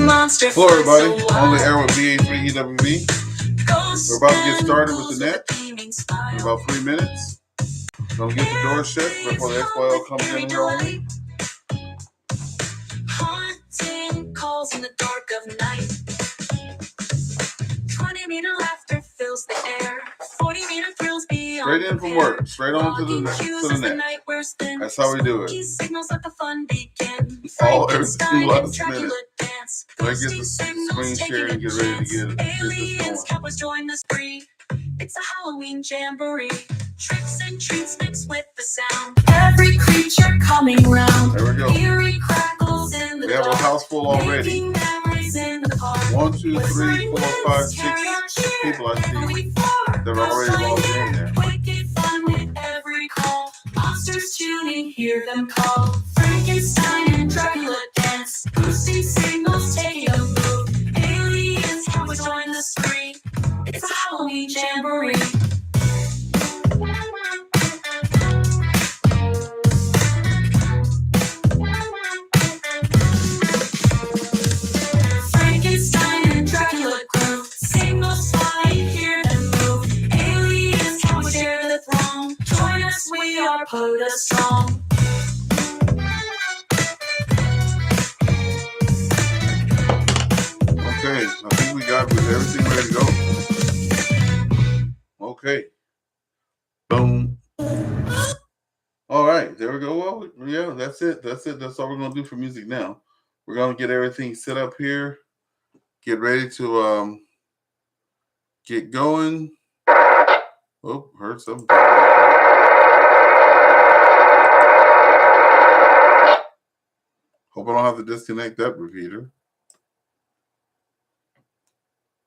monster. Hello, everybody. On the air with VA3EWV. We're about to get started with the net in about 3 minutes. Gonna get the door shut before the XYL comes in here on me. Haunting calls in the dark of night. 20-meter laughter fills the air. 40-meter thrills beyond. Straight in from work, straight on to the net. That's how we do it. Signals let the fun begin. All everything last minute. Let's get the screen share and get ready to get aliens, cowboys join the spree. It's a Halloween jamboree. Tricks and treats mixed with the sound. Every creature coming round. There we go. Eerie crackles in the dark. We have a house full already. 1, 2, 3, 4, 5, 6 people I see that are already logged in there. Wicked fun with every call. Monsters tuning, hear them call. Frankenstein and Dracula dance. Boosting signals, taking a move. Aliens, cowboys join the spree. It's a Halloween jamboree. Frankenstein and Dracula crew. Signals fly, hear them move. Aliens, cowboys share the throne. Join us, we are Poda strong. Okay, I think we got everything ready to go. Okay. Boom. All right, there we go. Well, yeah, that's it. That's it. That's all we're going to do for music now. We're going to get everything set up here. Get ready to get going. Oh, heard something. Hope I don't have to disconnect that repeater.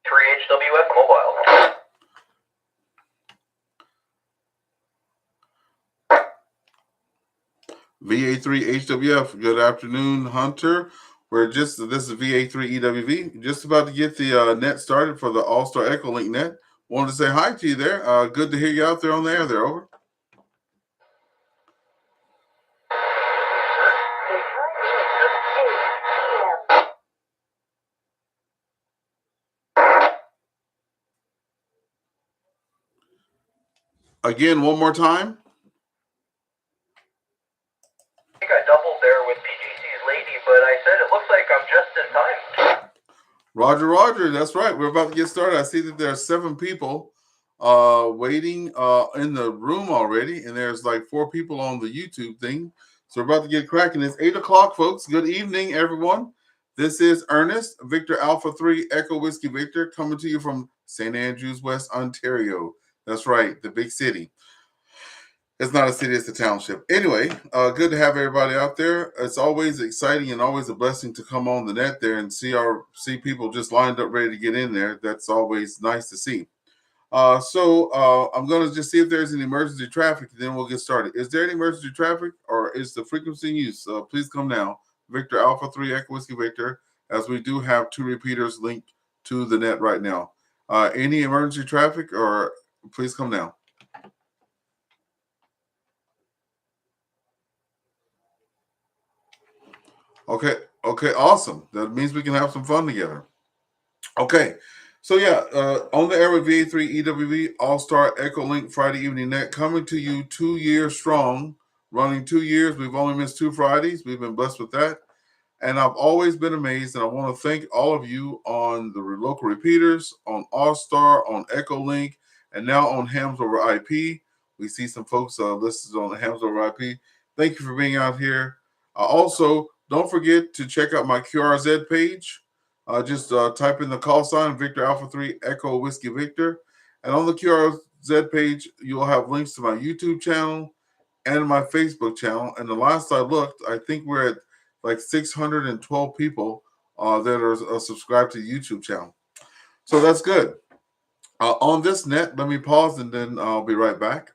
3HWF mobile. VA3HWF. Good afternoon, Hunter. This is VA3EWV. Just about to get the net started for the AllStar EchoLink net. Wanted to say hi to you there. Good to hear you out there on the air there. Over. Again, one more time. I think I doubled there with PGC's lady, but I said it looks like I'm just in time. Roger, Roger. That's right. We're about to get started. I see that there are 7 people waiting in the room already, and there's like 4 people on the YouTube thing. So we're about to get cracking. It's 8 o'clock, folks. Good evening, everyone. This is Ernest, Victor Alpha 3, Echo Whiskey Victor, coming to you from St. Andrews, West Ontario. That's right, the big city. It's not a city, it's a township. Anyway, good to have everybody out there. It's always exciting and always a blessing to come on the net there and see people just lined up ready to get in there. That's always nice to see. So I'm going to just see if there's any emergency traffic, then we'll get started. Is there any emergency traffic, or is the frequency in use? Please come now. Victor Alpha 3 Echo Whiskey Victor, as we do have 2 repeaters linked to the net right now. Any emergency traffic, or please come now. Okay, awesome. That means we can have some fun together. Okay, so yeah, on the air with VA3EWV, AllStar EchoLink Friday Evening Net, coming to you 2 years strong, running 2 years. We've only missed 2 Fridays. We've been blessed with that. And I've always been amazed, and I want to thank all of you on the local repeaters, on AllStar, on EchoLink, and now on Hams over IP. We see some folks listed on the Hams over IP. Thank you for being out here. Also, don't forget to check out my QRZ page. Just type in the call sign, Victor Alpha 3 Echo Whiskey Victor. And on the QRZ page, you'll have links to my YouTube channel and my Facebook channel. And the last I looked, I think we're at like 612 people that are subscribed to the YouTube channel. So that's good. On this net, let me pause and then I'll be right back.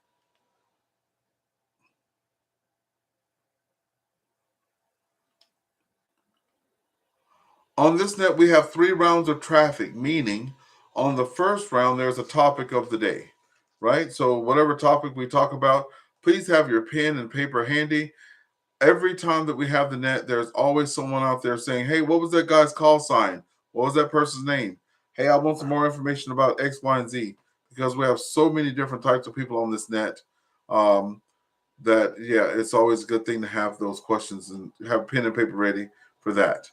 On this net, we have 3 rounds of traffic, meaning on the first round, there's a topic of the day, right? So whatever topic we talk about, please have your pen and paper handy. every time that we have the net, there's always someone out there saying, hey, what was that guy's call sign? What was that person's name? Hey, I want some more information about X, Y, and Z. Because we have so many different types of people on this net, that, yeah, it's always a good thing to have those questions and have pen and paper ready for that.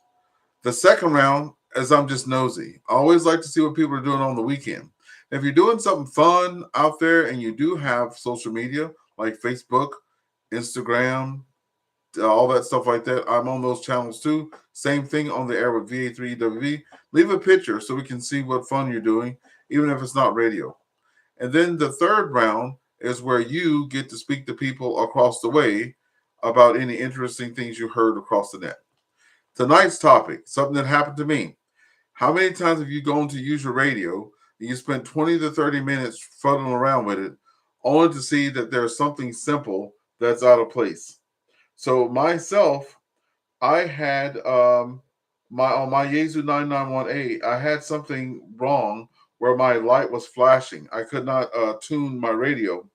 The second round, as I'm just nosy, I always like to see what people are doing on the weekend. If you're doing something fun out there and you do have social media like Facebook, Instagram, all that stuff like that, I'm on those channels too. Same thing on the air with VA3EWV. Leave a picture so we can see what fun you're doing, even if it's not radio. And then the third round is where you get to speak to people across the way about any interesting things you heard across the net. Tonight's topic, something that happened to me. How many times have you gone to use your radio and you spent 20 to 30 minutes fuddling around with it, only to see that there's something simple that's out of place? So myself, I had my on my Yaesu 991A, I had something wrong where my light was flashing. I could not tune my radio,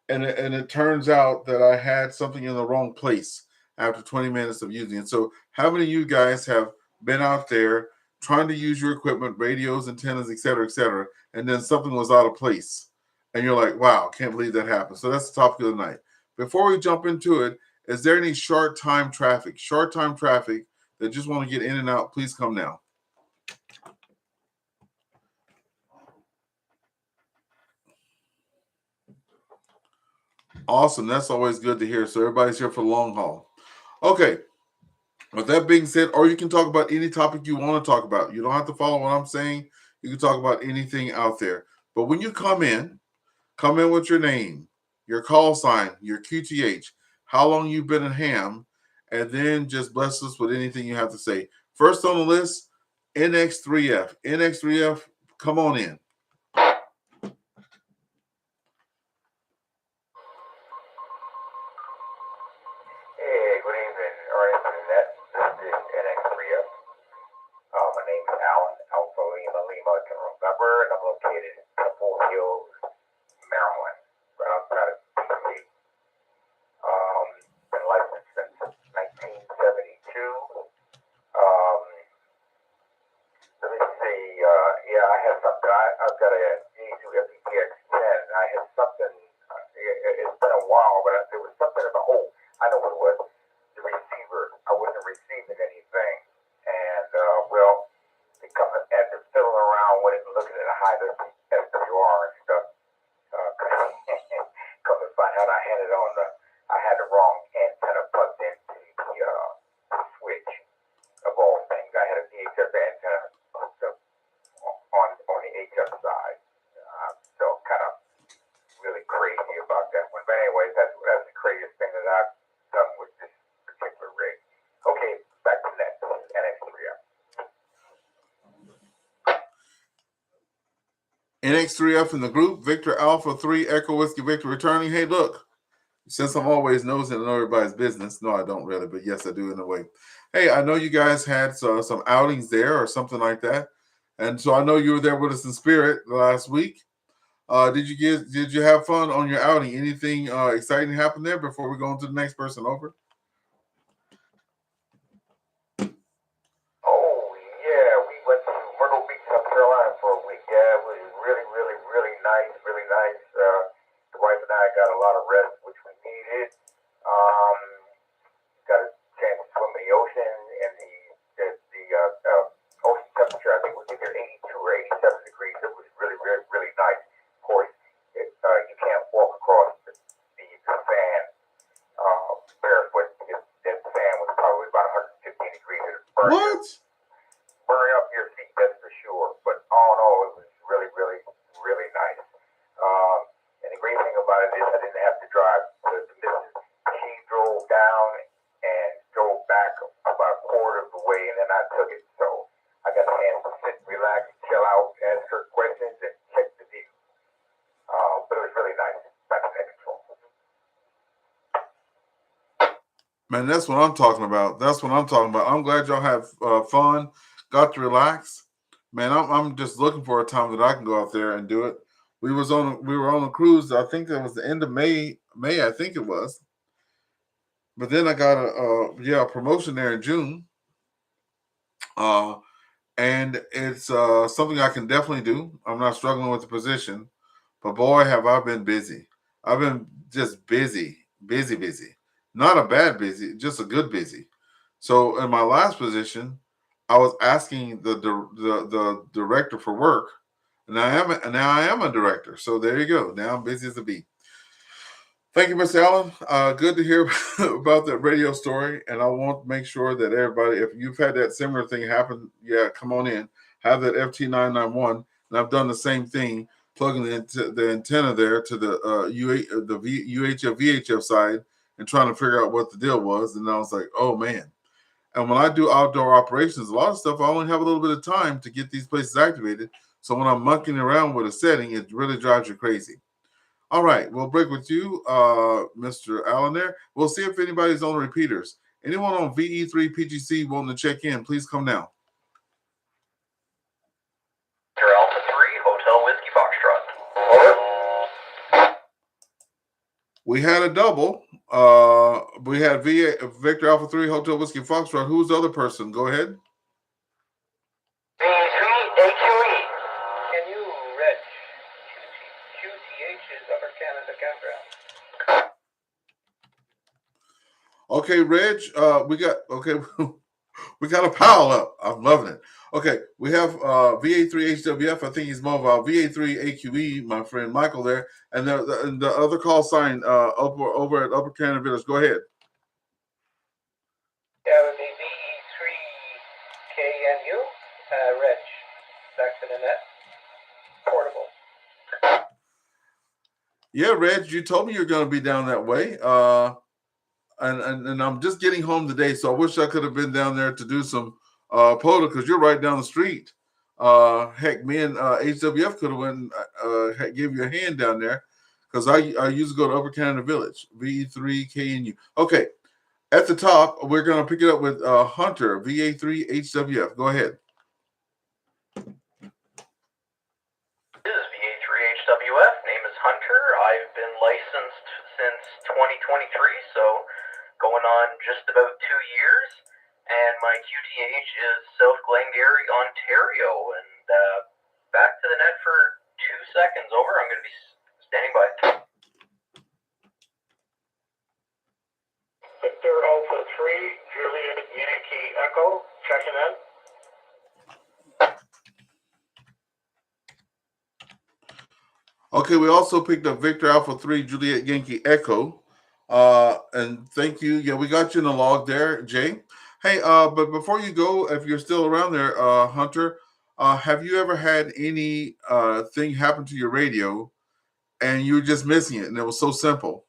and it turns out that I had something in the wrong place after 20 minutes of using it. So how many of you guys have been out there trying to use your equipment, radios, antennas, et cetera, and then something was out of place, and you're like, wow, can't believe that happened. So that's the topic of the night. Before we jump into it, is there any short time traffic that just want to get in and out? Please come now. Awesome. That's always good to hear. So everybody's here for the long haul. Okay. With that being said, or you can talk about any topic you want to talk about. You don't have to follow what I'm saying. You can talk about anything out there. But when you come in with your name, your call sign, your QTH, how long you've been in ham, and then just bless us with anything you have to say. First on the list, NX3F. NX3F, come on in. Hey, good evening, Ernest and Annette. This is NX3F. My name is Alan Alpha Lima to November, and I'm located in Temple Hills, Maryland, right outside of DC. Been licensed since 1972. Let me see. Yeah, I have something. I've got a DSU-FEPX10. I had something. It's been a while, but there was something in the hole. I know what it was. The receiver. I wasn't receiving anything, and well, after fiddling around with it and looking at a high SWR and stuff, come to find out I had the wrong antenna plugged into the switch of all things. I had a VHF antenna hooked up on the HF side. So kind of really crazy about that one. But anyways, that's the craziest thing that I've done with this particular rig. Okay, back to that. This is NX3F. NX3F in the group, Victor Alpha 3, Echo Whiskey Victor returning. Hey, look, since I'm always nosy and know everybody's business, no, I don't really, but yes, I do in a way. Hey, I know you guys had some outings there or something like that, and so I know you were there with us in spirit last week. Did you have fun on your outing? Anything exciting happen there before we go on to the next person over? Oh, yeah, we went to Myrtle Beach, South Carolina for a week. Yeah, it was really, really, really nice, really nice. The wife and I got a lot of rest, which we needed. Got a chance to swim in the ocean, and the ocean temperature, I think, was either 82 or 87 degrees. It was really, really, really nice. Of course, you can't walk across the sand barefoot. That sand was probably about 115 degrees. It What? Burn up your feet, that's for sure. But all in all, it was really, really, really nice. And the great thing about it is I didn't have to drive to the missus. She drove down and drove back about a quarter of the way, and then I took it. So I got a chance to sit, relax, chill out, ask her questions, and check the view. But it was really nice. Back to that control. Man, that's what I'm talking about. That's what I'm talking about. I'm glad y'all have fun, got to relax. Man, I'm just looking for a time that I can go out there and do it. We were on a cruise. I think that was the end of May. I think it was. but then I got a promotion there in June, and it's something I can definitely do. I'm not struggling with the position, but boy, have I been busy. I've been just busy, busy, busy. Not a bad busy, just a good busy. So in my last position, I was asking the director for work, and now I am a director. So there you go. Now I'm busy as a bee. Thank you, Mr. Allen. Good to hear about that radio story. And I want to make sure that everybody, if you've had that similar thing happen, yeah, come on in. Have that FT991. And I've done the same thing, plugging the antenna there to the UHF VHF side and trying to figure out what the deal was. And I was like, oh man. And when I do outdoor operations, a lot of stuff, I only have a little bit of time to get these places activated. So when I'm monkeying around with a setting, it really drives you crazy. All right, we'll break with you, Mr. Allen there. We'll see if anybody's on repeaters. Anyone on VE3 PGC wanting to check in, please come now. Alpha 3, Hotel Whiskey Foxtrot. Over. We had a double. We had Victor Alpha 3, Hotel Whiskey Foxtrot. Who's the other person? Go ahead. VE3AQE. Can you read QTH's Upper Canada campground? Okay, Reg, we got a pile up. I'm loving it. Okay, we have VA3HWF. I think he's mobile. VA3AQE, my friend Michael there, and the other call sign over at Upper Canada Village. Go ahead. That would be VE3KNU, Reg, back to the net, portable. Yeah, Reg, you told me you're going to be down that way. And I'm just getting home today, so I wish I could have been down there to do some POTA because you're right down the street. Heck, me and HWF could have went gave you a hand down there because I used to go to Upper Canada Village, VE3KNU. Okay, at the top, we're going to pick it up with Hunter, VA3HWF. Go ahead. This is VA3HWF. Name is Hunter. I've been licensed since 2023, so going on just about 2 years. And my QTH is South Glengarry, Ontario. And back to the net for 2 seconds. Over. I'm going to be standing by. Victor Alpha 3, Juliet Yankee Echo, checking in. Okay, we also picked up Victor Alpha 3, Juliet Yankee Echo. And thank you. Yeah, we got you in the log there, Jay. Hey, but before you go, if you're still around there, Hunter, have you ever had any thing happen to your radio and you were just missing it and it was so simple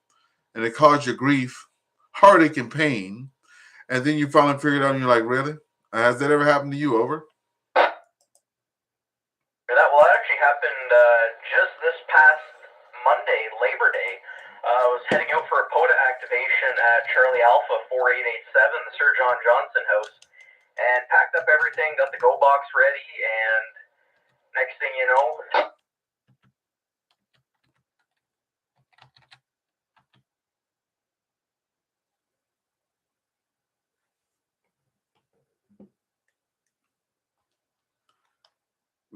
and it caused you grief, heartache, and pain, and then you finally figured out and you're like, really? Has that ever happened to you? Over? That actually happened just this past Monday, Labor Day. I was heading out for a POTA activation at Charlie Alpha 4887, the Sir John Johnson house, and packed up everything, got the go box ready, and next thing you know,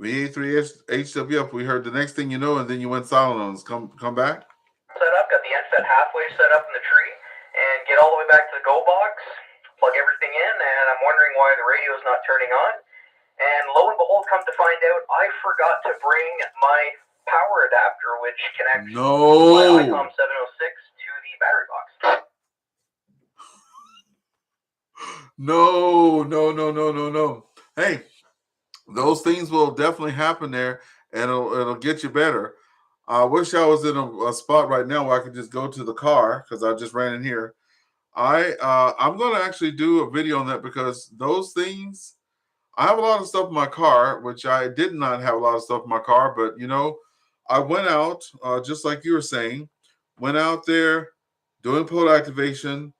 VA3HWF, we heard the next thing you know, and then you went silent on us. Come back. set up, got the NFET halfway set up in the tree, and get all the way back to the go box, plug everything in, and I'm wondering why the radio's not turning on. And lo and behold, come to find out, I forgot to bring my power adapter, which connects my ICOM 706 to the battery box. No. Hey, those things will definitely happen there, and it'll get you better. I wish I was in a spot right now where I could just go to the car because I just ran in here. I'm going to actually do a video on that because those things, I have a lot of stuff in my car, which I did not have a lot of stuff in my car, but I went out, just like you were saying, went out there doing pole activation,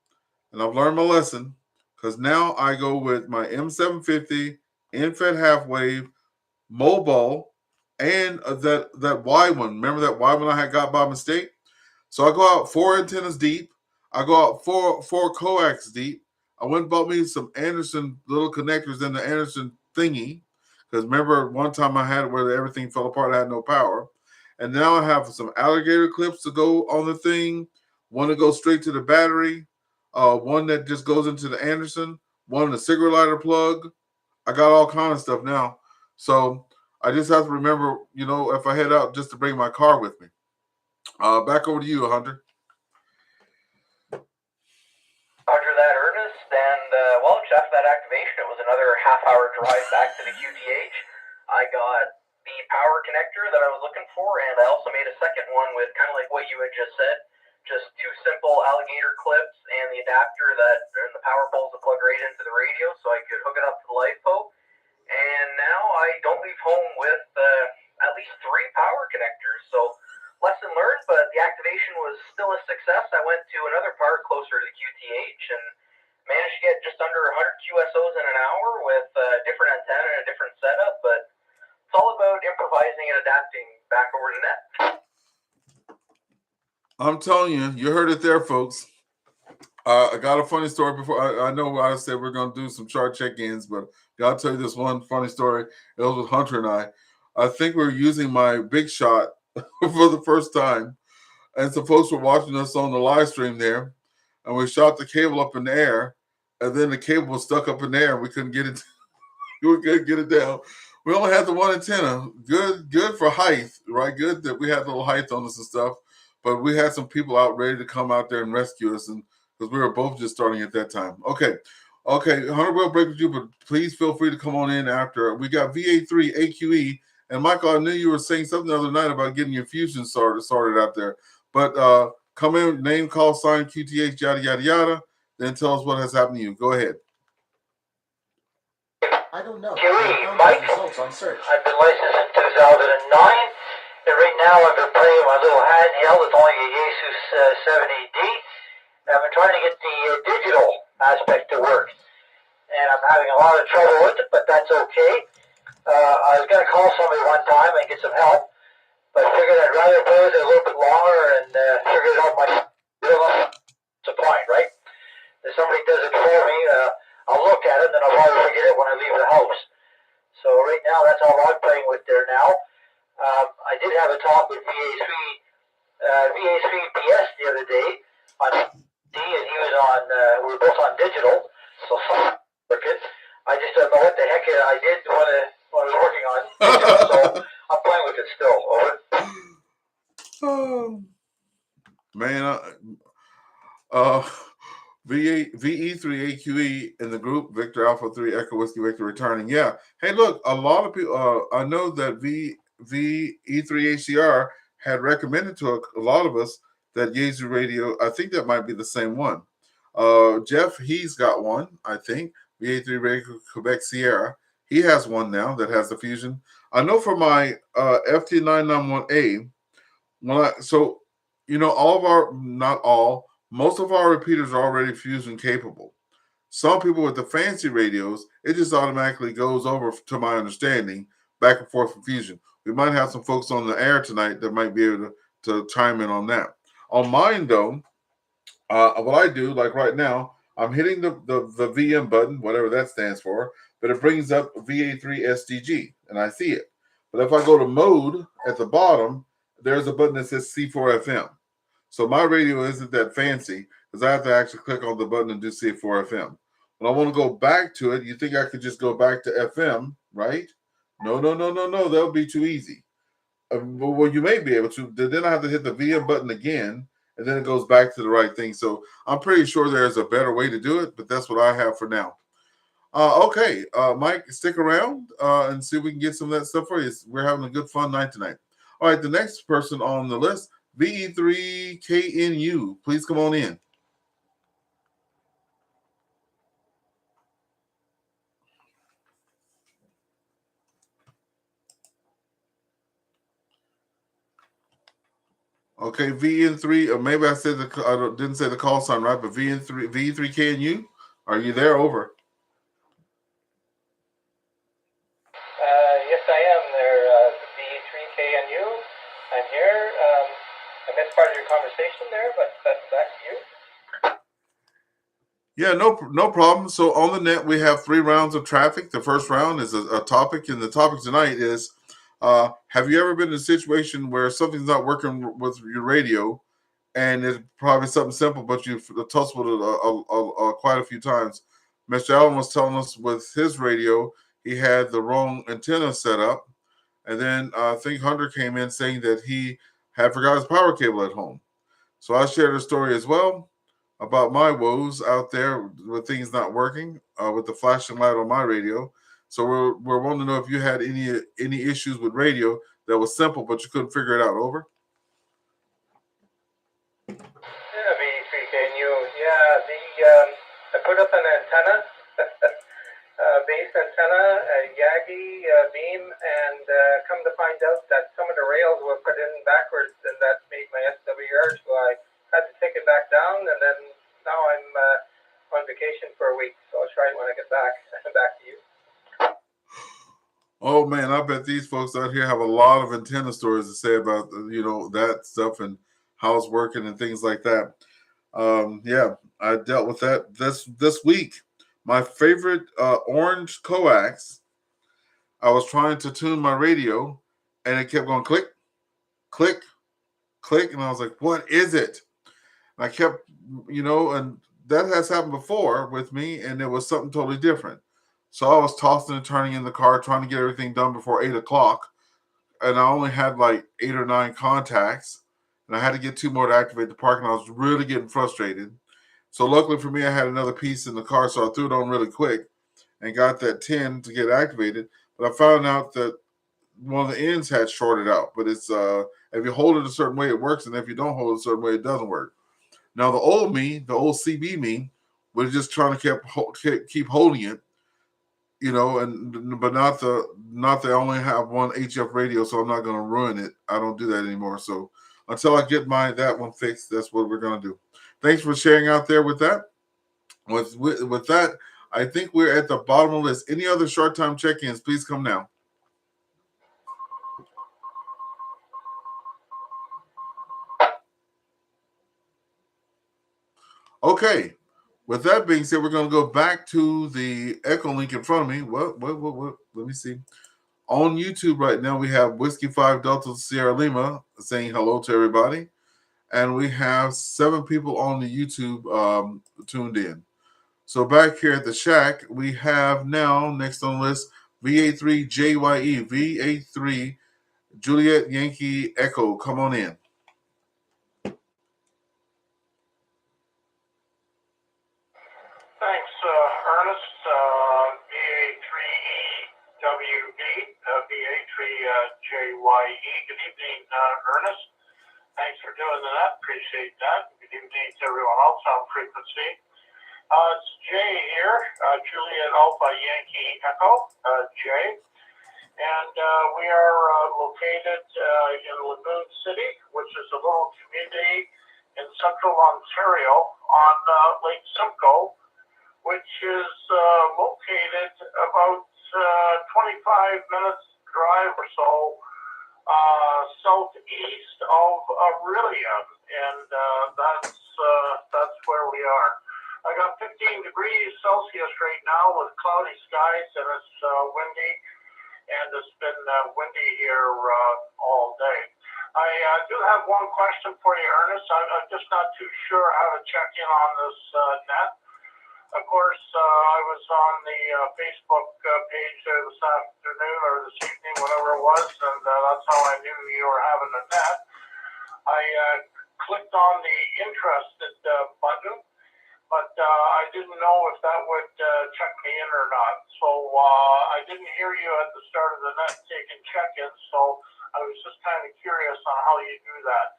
and I've learned my lesson because now I go with my M750 NFET half wave mobile and that Y one. Remember that Y one I had got by mistake? So I go out 4 antennas deep. I go out four coax deep. I went and bought me some Anderson little connectors in the Anderson thingy. Because remember, one time I had it where everything fell apart. I had no power. And now I have some alligator clips to go on the thing. One that goes straight to the battery. One that just goes into the Anderson. One the cigarette lighter plug. I got all kind of stuff now. So I just have to remember, if I head out, just to bring my car with me. Back over to you, Hunter. Roger that, Ernest. And, well, just after that activation, it was another half-hour drive back to the QTH. I got the power connector that I was looking for, and I also made a second one with kind of like what you had just said. Just two simple alligator clips and the adapter and the power poles that plug right into the radio so I could hook it up to the LiFo. And now I don't leave home with at least 3 power connectors. So lesson learned, but the activation was still a success. I went to another part closer to the QTH and managed to get just under 100 QSOs in an hour with a different antenna and a different setup. But it's all about improvising and adapting back over to net. I'm telling you, you heard it there, folks. I got a funny story before. I know I said we're going to do some chart check-ins, but I'll tell you this one funny story. It was with Hunter and I. I think we were using my big shot for the first time, and some folks were watching us on the live stream there, and we shot the cable up in the air, and then the cable was stuck up in the air, and we couldn't get it. We couldn't get it down. We only had the one antenna. Good for height, right? Good that we had a little height on us and stuff. But we had some people out ready to come out there and rescue us, and because we were both just starting at that time. Okay, Hunter will break with you, but please feel free to come on in after. We got VA3EWV, and Michael, I knew you were saying something the other night about getting your fusion sorted out there. But come in, name, call sign, QTH, yada yada yada. Then tell us what has happened to you. Go ahead. I don't know. QE, Mike. Results on search. I've been licensed in 2009. And right now I've been playing my little handheld with only a Asus 7AD. I've been trying to get the digital aspect to work. And I'm having a lot of trouble with it, but that's okay. I was going to call somebody one time and get some help, but I figured I'd rather play with it a little bit longer and figure it out myself. It's a point, right? If somebody does it for me, I'll look at it and then I'll probably forget it when I leave the house. So right now that's all I'm playing with there now. I did have a talk with VA3PS the other day on D, and he was on, we were both on digital, so working. I just don't know what the heck I did when I was working on digital, so I'm playing with it still. Over. Oh, man, VE3AQE in the group, Victor Alpha 3 Echo Whiskey Victor returning. Yeah. Hey, look, a lot of people, I know that VE3HCR had recommended to a lot of us that Yaesu radio. I think that might be the same one. Jeff, he's got one, I think. VA3 Radio Quebec Sierra. He has one now that has the fusion. I know for my FT991A, all of our, not all, most of our repeaters are already fusion capable. Some people with the fancy radios, it just automatically goes over, to my understanding, back and forth from fusion. We might have some folks on the air tonight that might be able to chime in on that. On mine, though, what I do, like right now, I'm hitting the VM button, whatever that stands for, but it brings up VA3 SDG, and I see it. But if I go to mode at the bottom, there's a button that says C4 FM. So my radio isn't that fancy because I have to actually click on the button and do C4 FM. When I want to go back to it, you think I could just go back to FM, right? No. That would be too easy. Well, you may be able to. Then I have to hit the VM button again, and then it goes back to the right thing. So I'm pretty sure there's a better way to do it, but that's what I have for now. Okay, Mike, stick around and see if we can get some of that stuff for you. We're having a good fun night tonight. All right, the next person on the list, VE3KNU. Please come on in. Okay, VN3, or maybe I said didn't say the call sign right, but VE3KNU, are you there? Over. Yes, I am there, VE3KNU. I'm here. I missed part of your conversation there, but that's back to you. Yeah, no problem. So on the net, we have 3 rounds of traffic. The first round is a topic, and the topic tonight is, have you ever been in a situation where something's not working with your radio, and it's probably something simple, but you've tussled it quite a few times. Mr. Allen was telling us with his radio, he had the wrong antenna set up, and then I think Hunter came in saying that he had forgot his power cable at home. So I shared a story as well about my woes out there with things not working with the flashing light on my radio. So we're wanting to know if you had any issues with radio that was simple but you couldn't figure it out. Over. Yeah, VA3KNU. I put up an antenna, base antenna, a Yagi beam, and come to find out that some of the rails were put in backwards, and that made my SWR, so I had to take it back down, and then now I'm on vacation for a week, so I'll try it when I get back. Back to you. Oh man, I bet these folks out here have a lot of antenna stories to say about that stuff and how it's working and things like that. Yeah, I dealt with that this week. My favorite orange coax. I was trying to tune my radio, and it kept going click, click, click, and I was like, "What is it?" And I kept, and that has happened before with me, and it was something totally different. So I was tossing and turning in the car, trying to get everything done before 8 o'clock, and I only had like 8 or 9 contacts, and I had to get 2 more to activate the park, and I was really getting frustrated. So luckily for me, I had another piece in the car, so I threw it on really quick and got that 10 to get activated. But I found out that one of the ends had shorted out. But it's if you hold it a certain way, it works, and if you don't hold it a certain way, it doesn't work. Now the old me, the old CB me, was just trying to keep holding it, but not the only have one HF radio, so I'm not going to ruin it. I don't do that anymore. So until I get that one fixed, that's what we're going to do. Thanks for sharing out there with that. With that, I think we're at the bottom of the list. Any other short time check-ins, please come now. Okay. With that being said, we're going to go back to the EchoLink in front of me. What? Let me see. On YouTube right now, we have Whiskey 5 Delta Sierra Lima saying hello to everybody. And we have 7 people on the YouTube tuned in. So back here at the shack, we have now, next on the list, VA3JYE, VA3 Juliet Yankee Echo. Come on in. Thanks, Ernest. VA3EWV-VA3JYE. Good evening, Ernest. Thanks for doing that. Appreciate that. Good evening to everyone else on frequency. It's Jay here, Juliet Alpha Yankee Echo, Jay. And we are located in Lagoon City, which is a little community in central Ontario on Lake Simcoe, which is located about 25 minutes drive or so southeast of Aurelian, and that's where we are. I got 15 degrees Celsius right now with cloudy skies, and it's windy, and it's been windy here all day. I do have one question for you, Ernest. I'm just not too sure how to check in on this net. Of course, I was on the Facebook page this afternoon or this evening, whatever it was, and that's how I knew you were having a net. I clicked on the interested button, but I didn't know if that would check me in or not. So I didn't hear you at the start of the net taking check-ins, so I was just kind of curious on how you do that.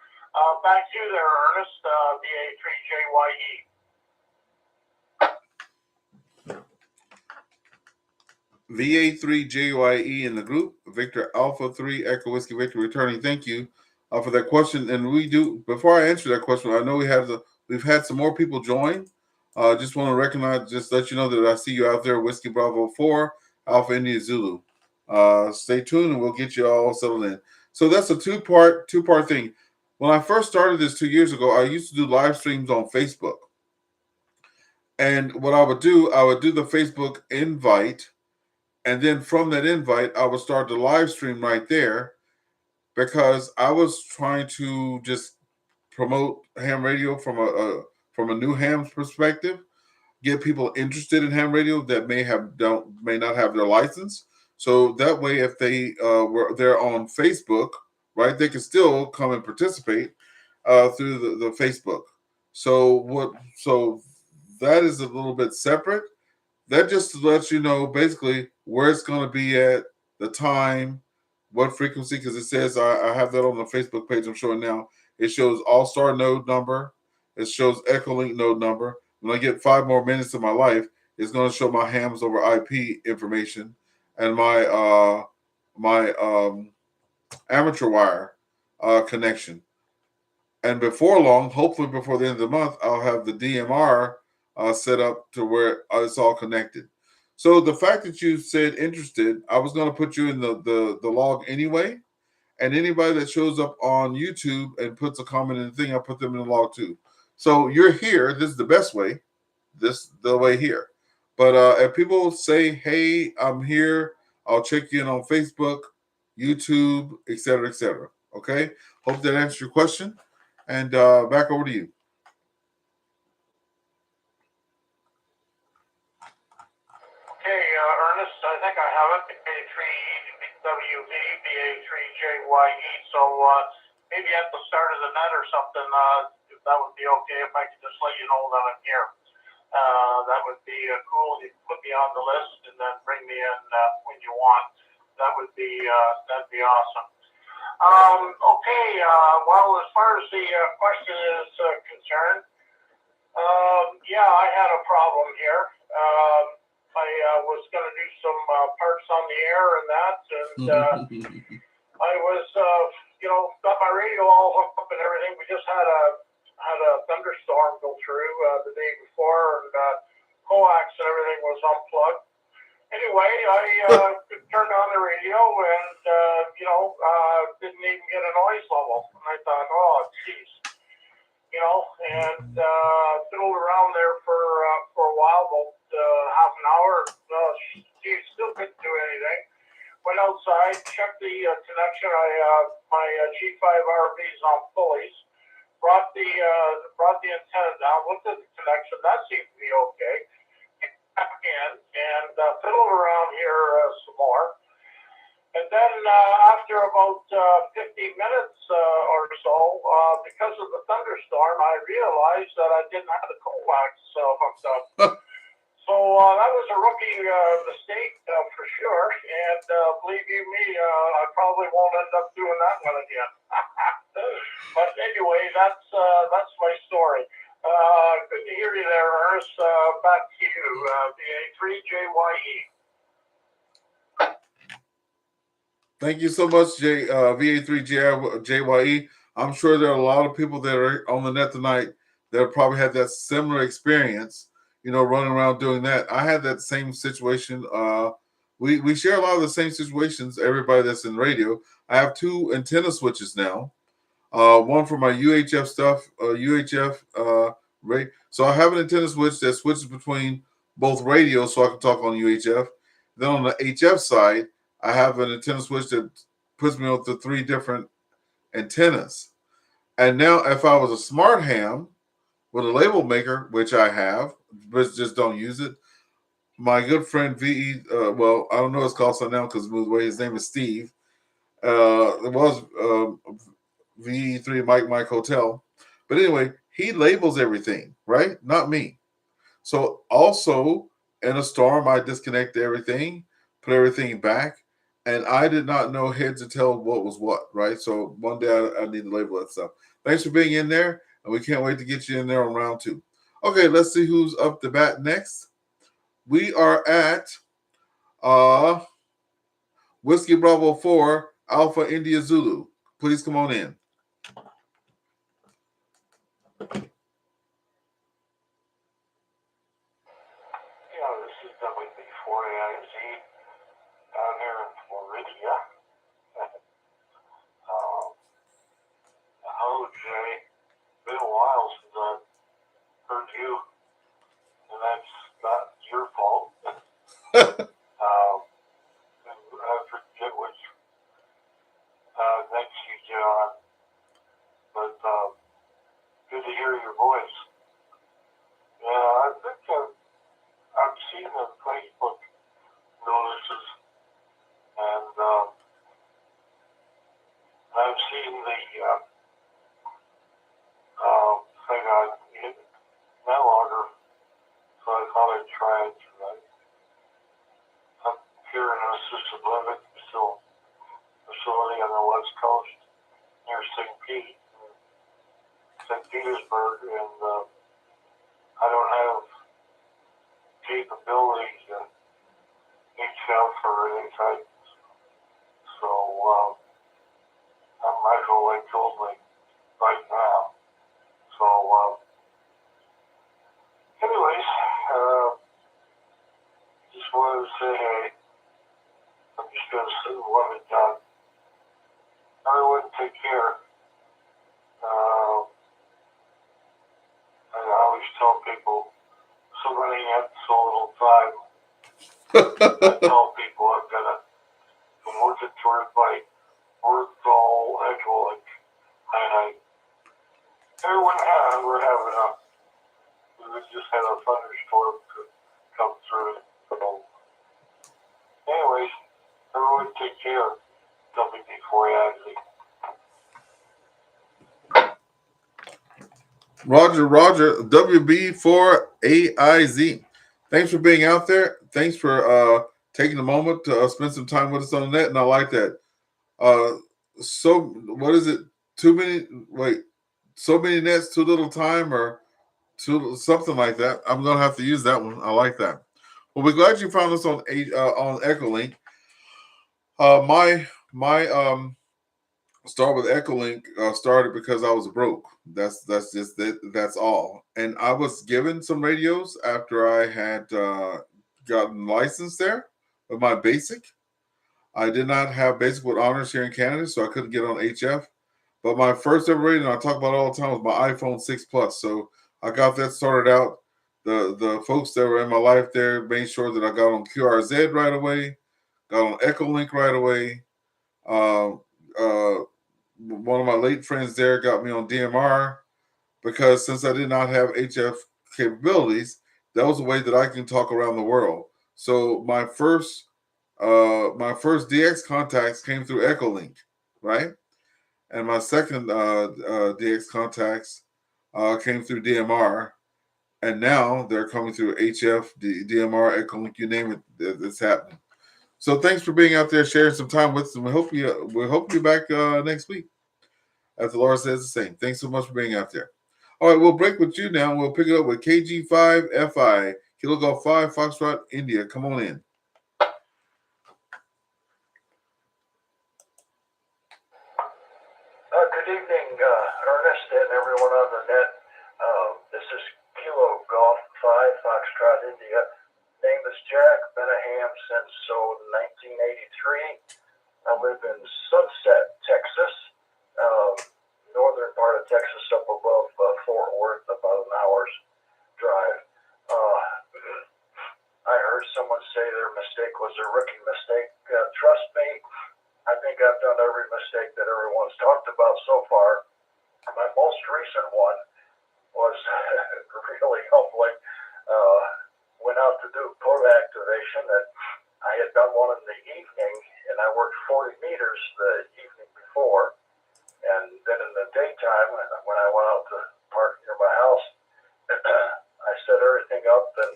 Back to you there, Ernest, VA3JYE. VA3JYE in the group, Victor Alpha 3 Echo Whiskey Victor returning. Thank you for that question. And we do, before I answer that question, I know we've had some more people join. Just want to recognize, just let you know that I see you out there, Whiskey Bravo 4, Alpha India Zulu. Stay tuned and we'll get you all settled in. So that's a two-part thing. When I first started this 2 years ago, I used to do live streams on Facebook. And what I would do the Facebook invite, and then from that invite, I would start the live stream right there, because I was trying to just promote ham radio from a new ham's perspective, get people interested in ham radio that may not have their license. So that way, if they were there on Facebook, right, they can still come and participate through the Facebook. So that is a little bit separate. That just lets you know basically where it's going to be at, the time, what frequency, because it says I have that on the Facebook page I'm showing now. It shows AllStar node number. It shows EchoLink node number. When I get 5 more minutes of my life, it's going to show my hams over IP information and my amateur wire connection. And before long, hopefully before the end of the month, I'll have the DMR set up to where it's all connected. So the fact that you said interested, I was going to put you in the log anyway. And anybody that shows up on YouTube and puts a comment in the thing, I'll put them in the log too. So you're here. This is the best way. This the way here. But if people say, "Hey, I'm here," I'll check you in on Facebook, YouTube, etc., etc. Okay. Hope that answers your question. And back over to you. Okay, Ernest, I think I have it. VA3EWV-VA3JYE. So maybe at the start of the net or something, if that would be okay, if I could just let you know that I'm here. That would be cool. You can put me on the list and then bring me in when you want. That'd be awesome. Okay. Well, as far as the question is concerned, yeah, I had a problem here. I was going to do some parts on the air and that, and I was, got my radio all hooked up and everything. We just had a thunderstorm go through the day before, and coax and everything was unplugged. Anyway, I turned on the radio and didn't even get a noise level. And I thought, oh, geez. And fiddled around there for a while, about half an hour. Geez, still couldn't do anything. Went outside, checked the connection. My G5 RV's on pulleys. Brought the antenna down, looked at the connection. That seemed to be okay. Back in and fiddled around here some more. And then after about 15 minutes or so, because of the thunderstorm, I realized that I didn't have the coax hooked up. So that was a rookie mistake for sure. And believe you me, I probably won't end up doing that one again. But anyway, that's my story. Good to hear you there, Ernest. Back to you, VA3JYE. Thank you so much, VA3JYE. I'm sure there are a lot of people that are on the net tonight that probably had that similar experience, running around doing that. I had that same situation. We share a lot of the same situations, everybody that's in radio. I have 2 antenna switches now. One for my UHF stuff, so I have an antenna switch that switches between both radios so I can talk on UHF. Then on the HF side, I have an antenna switch that puts me on to 3 different antennas. And now if I was a smart ham with a label maker, which I have, but just don't use it, my good friend VE, I don't know what it's called so now because it moved away. His name is Steve. It was VE3 Mike Hotel. But anyway, he labels everything, right? Not me. So also in a storm, I disconnect everything, put everything back, and I did not know heads or tails what was what, right? So one day I need to label that stuff. Thanks for being in there, and we can't wait to get you in there on round 2. Okay, let's see who's up to bat next. We are at Whiskey Bravo 4, Alpha India Zulu. Please come on in. Yeah, this is WB4AIZ down here in Florida. Hello, Jay. Been a while since I've heard you. And then seen the thing on net logger, so I thought I'd try it tonight. I'm here in an assisted living facility on the West Coast near St. Petersburg, and I don't have capabilities in HF or any type, so I'm EchoLink only right now. So, anyways, just wanted to say hey. I'm just going to let it done. Everyone take care. I always tell people, so many have so little time. I tell people I'm working towards my work goal, EchoLink. And we just had a thunderstorm to come through. So, anyways, everyone take care. WB4AIZ. Roger, WB4AIZ. Thanks for being out there. Thanks for taking a moment to spend some time with us on the net, and I like that. So what is it? So many nets, too little time, or something like that. I'm gonna have to use that one. I like that. Well, we're glad you found us on EchoLink. My start with EchoLink started because I was broke. That's just it. That's all. And I was given some radios after I had gotten licensed there with my basic. I did not have basic with honors here in Canada, so I couldn't get on HF. But my first ever radio, and I talk about it all the time, was my iPhone 6 Plus. So I got that started out. The folks that were in my life there made sure that I got on QRZ right away, got on EchoLink right away. One of my late friends there got me on DMR because since I did not have HF capabilities, that was a way that I can talk around the world. So my first DX contacts came through EchoLink, right? And my second DX contacts came through DMR, and now they're coming through HF, DMR, EchoLink, you name it, it's happening. So thanks for being out there, sharing some time with us, and we hope you're back next week. As Laura says the same. Thanks so much for being out there. All right, we'll break with you now. We'll pick it up with KG5FI, Kilo Golf 5, Foxtrot, India. Come on in. Good evening, Ernest and everyone on the net. This is Kilo Golf 5, Foxtrot, India. Name is Jack. Been a ham since 1983. I live in Sunset, Texas, northern part of Texas, up above Fort Worth, about an hour's drive. I heard someone say their mistake was a rookie mistake. Trust me, I think I've done every mistake that everyone's talked about so far. My most recent one was really humbling. Went out to do port activation, and I had done one in the evening, and I worked 40 meters the evening before. And then in the daytime, when I went out to park near my house, I set everything up, and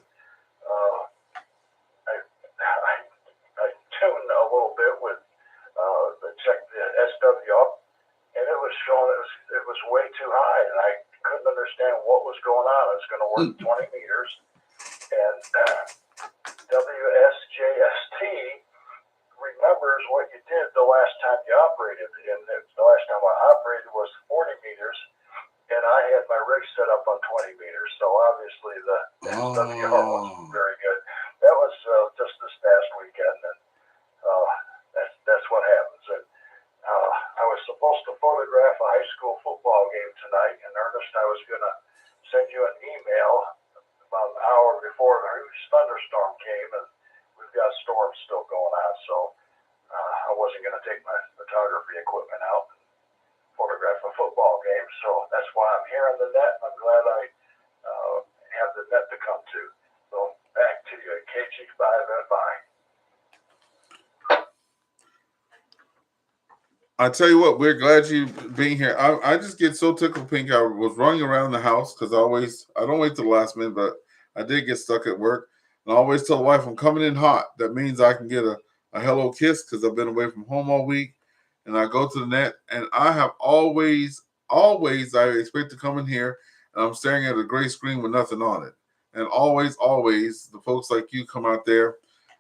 I tuned a little bit with check the SW up, and it was showing it was way too high, and I couldn't understand what was going on. I was going to work 20 meters, and WSJST remembers what you did the last time you operated, and the last time I operated was 40 meters, and I had my rig set up on 20 meters, so obviously the SWR wasn't very good. That was just this past weekend, and that's what happens. And I was supposed to photograph a high school football game tonight, and Ernest, I was going to send you an email about an hour before a huge thunderstorm came, and we've got storms still going on, so I wasn't going to take my photography equipment out and photograph a football game, so that's why I'm here on the net. I'm glad I have the net to come to. So back to you, KG5FI. I tell you what, we're glad you being here. I just get so tickled pink. I was running around the house because I don't wait till the last minute, but I did get stuck at work. And I always tell the wife I'm coming in hot. That means I can get a hello kiss because I've been away from home all week. And I go to the net, and I have always I expect to come in here and I'm staring at a gray screen with nothing on it. And always the folks like you come out there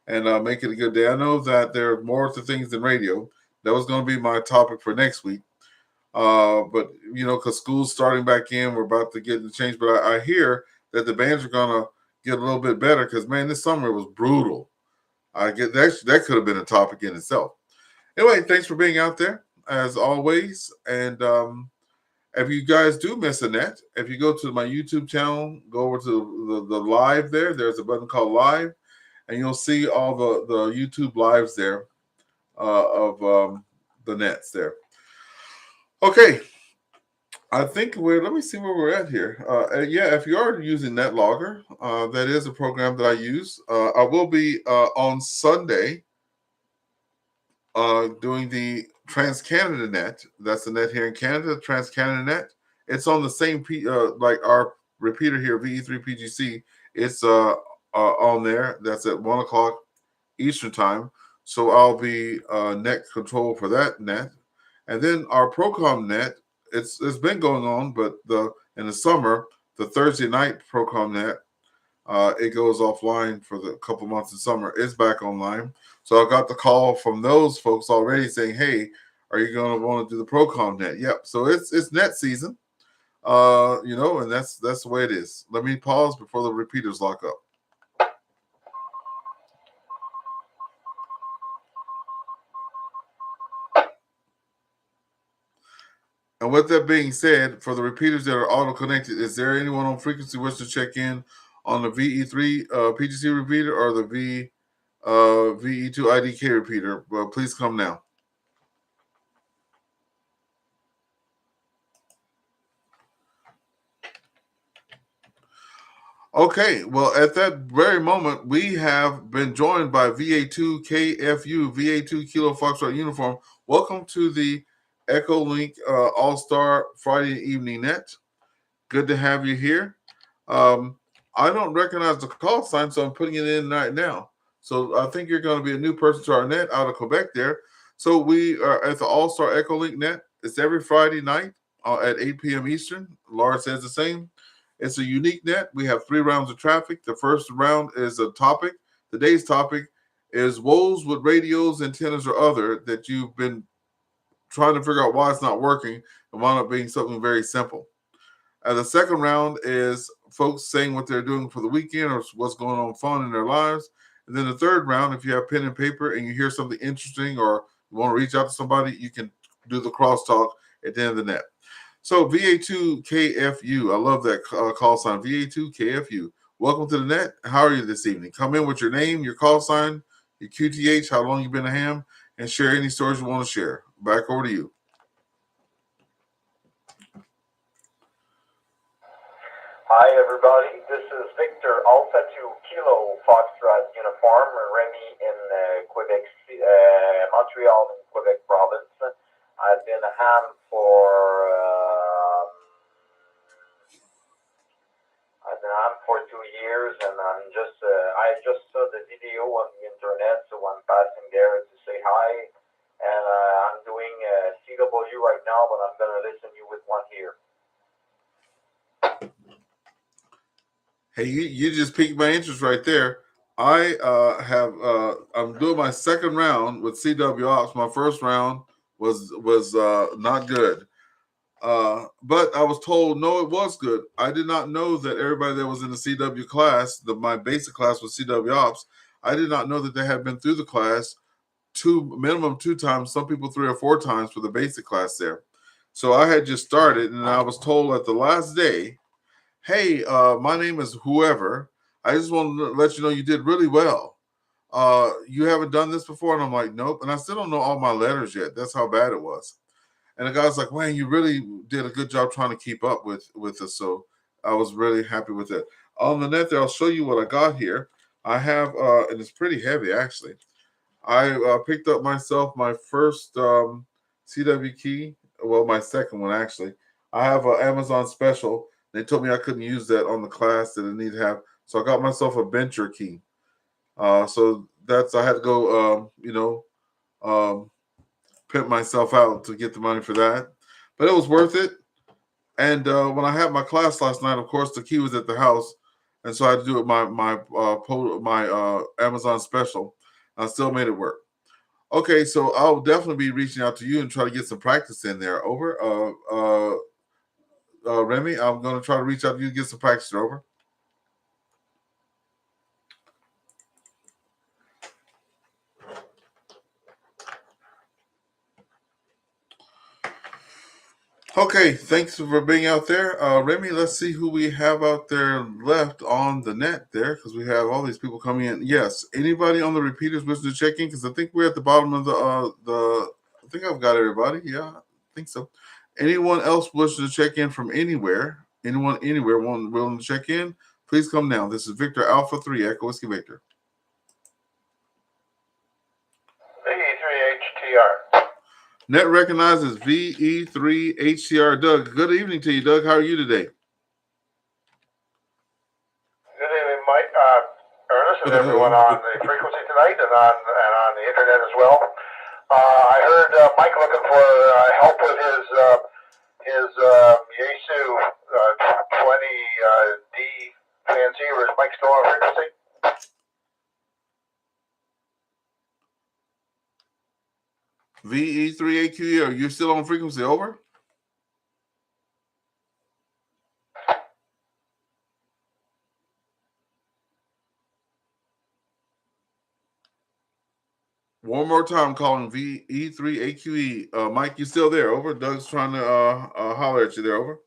and make it a good day. I know that there are more to things than radio. That was going to be my topic for next week. But because school's starting back in, we're about to get the change. But I hear that the bands are going to get a little bit better because, man, this summer was brutal. I get that could have been a topic in itself. Anyway, thanks for being out there as always. And if you guys do miss a net, if you go to my YouTube channel, go over to the live there. There's a button called live, and you'll see all the YouTube lives there of the nets there. Okay, I think let me see where we're at here. Yeah, if you are using NetLogger, that is a program that I use. I will be on Sunday doing the Trans-Canada Net. That's the net here in Canada, Trans-Canada Net. It's on the same, like our repeater here, VE3PGC. It's on there. That's at 1 o'clock Eastern time. So I'll be net control for that net. And then our Procom net, it's been going on, but in the summer, the Thursday night Procom net, it goes offline for the couple months in summer. It's back online. So I got the call from those folks already saying, hey, are you going to want to do the Procom net? Yep. So it's net season, and that's the way it is. Let me pause before the repeaters lock up. And with that being said, for the repeaters that are auto-connected, is there anyone on frequency wish to check in on the VE3 PGC repeater or the VE2 IDK repeater? Well, please come now. Okay, well, at that very moment, we have been joined by VA2 KFU, VA2 Kilo Foxtrot Uniform. Welcome to the EchoLink AllStar Friday Evening Net. Good to have you here. I don't recognize the call sign, so I'm putting it in right now. So I think you're going to be a new person to our net out of Quebec there. So we are at the AllStar EchoLink Net. It's every Friday night at 8 p.m. Eastern. Laura says the same. It's a unique net. We have 3 rounds of traffic. The first round is a topic. Today's topic is woes with radios, antennas, or other that you've been trying to figure out why it's not working and wound up being something very simple. And the second round is folks saying what they're doing for the weekend or what's going on fun in their lives. And then the third round, if you have pen and paper and you hear something interesting or you want to reach out to somebody, you can do the crosstalk at the end of the net. So VA2KFU, I love that call sign, VA2KFU. Welcome to the net. How are you this evening? Come in with your name, your call sign, your QTH, how long you've been a ham, and share any stories you want to share. Back over to you. Hi, everybody. This is Victor Alpha 2 Kilo Foxtrot Uniform, Remy in Quebec, Montreal in Quebec province. I've been a ham for 2 years, and I just saw the video on the internet, so I'm passing there to say hi. And I'm doing CW right now, but I'm going to listen to you with one ear. Hey, you just piqued my interest right there. I'm doing my second round with CW Ops. My first round was not good. But I was told, no, it was good. I did not know that everybody that was in the CW class, my basic class was CW Ops, I did not know that they had been through the class minimum 2 times, some people 3 or 4 times for the basic class there. So I had just started, and I was told at the last day, hey, my name is whoever. I just want to let you know you did really well. You haven't done this before? And I'm like, nope. And I still don't know all my letters yet. That's how bad it was. And the guy's like, man, you really did a good job trying to keep up with us. So I was really happy with it. On the net there, I'll show you what I got here. I have, and it's pretty heavy, actually. I picked up myself my first CW key. Well, my second one actually. I have an Amazon special. They told me I couldn't use that on the class that I need to have, so I got myself a bencher key. So that's I had to go, pimp myself out to get the money for that, but it was worth it. And when I had my class last night, of course, the key was at the house, and so I had to do it my Amazon special. I still made it work. Okay, so I'll definitely be reaching out to you and try to get some practice in there. Over, Remy, I'm going to try to reach out to you and get some practice. Over. Okay, thanks for being out there. Remy, let's see who we have out there left on the net there, because we have all these people coming in. Yes, anybody on the repeaters wishing to check in? Because I think we're at the bottom of I think I've got everybody. Yeah, I think so. Anyone else wishing to check in from anywhere? Anyone anywhere willing to check in? Please come now. This is Victor Alpha 3 Echo Whiskey Victor. VE3HTR. Net recognizes VE3HCR. Doug, good evening to you, Doug. How are you today? Good evening, Mike, Ernest, and everyone on the frequency tonight, and on the internet as well. I heard Mike looking for help with his Yaesu 20D transceiver. Is Mike still on frequency? VE3AQE, are you still on frequency? Over. One more time, calling VE3AQE. Mike, you still there? Over. Doug's trying to holler at you there. Over.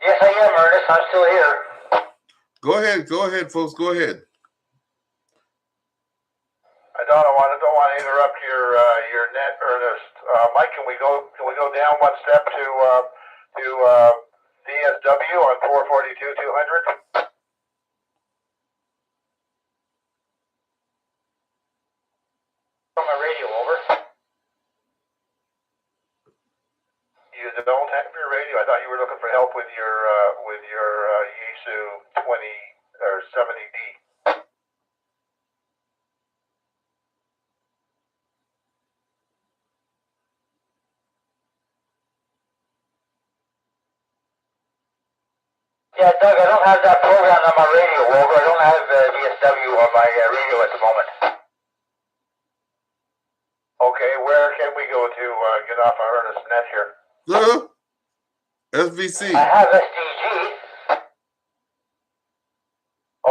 Yes, I am, Ernest. I'm still here. Go ahead, folks. Go ahead. I don't want to interrupt your net, Ernest. Mike, can we go down one step to DSW on 442-200? On my radio, over. You don't have your radio. I thought you were looking for help with your Yaesu 20 or 70D. Yeah, Doug, I don't have that program on my radio, over. I don't have DSW on my radio at the moment. Okay, where can we go to get off our Ernest net here? SVC. I have SDG.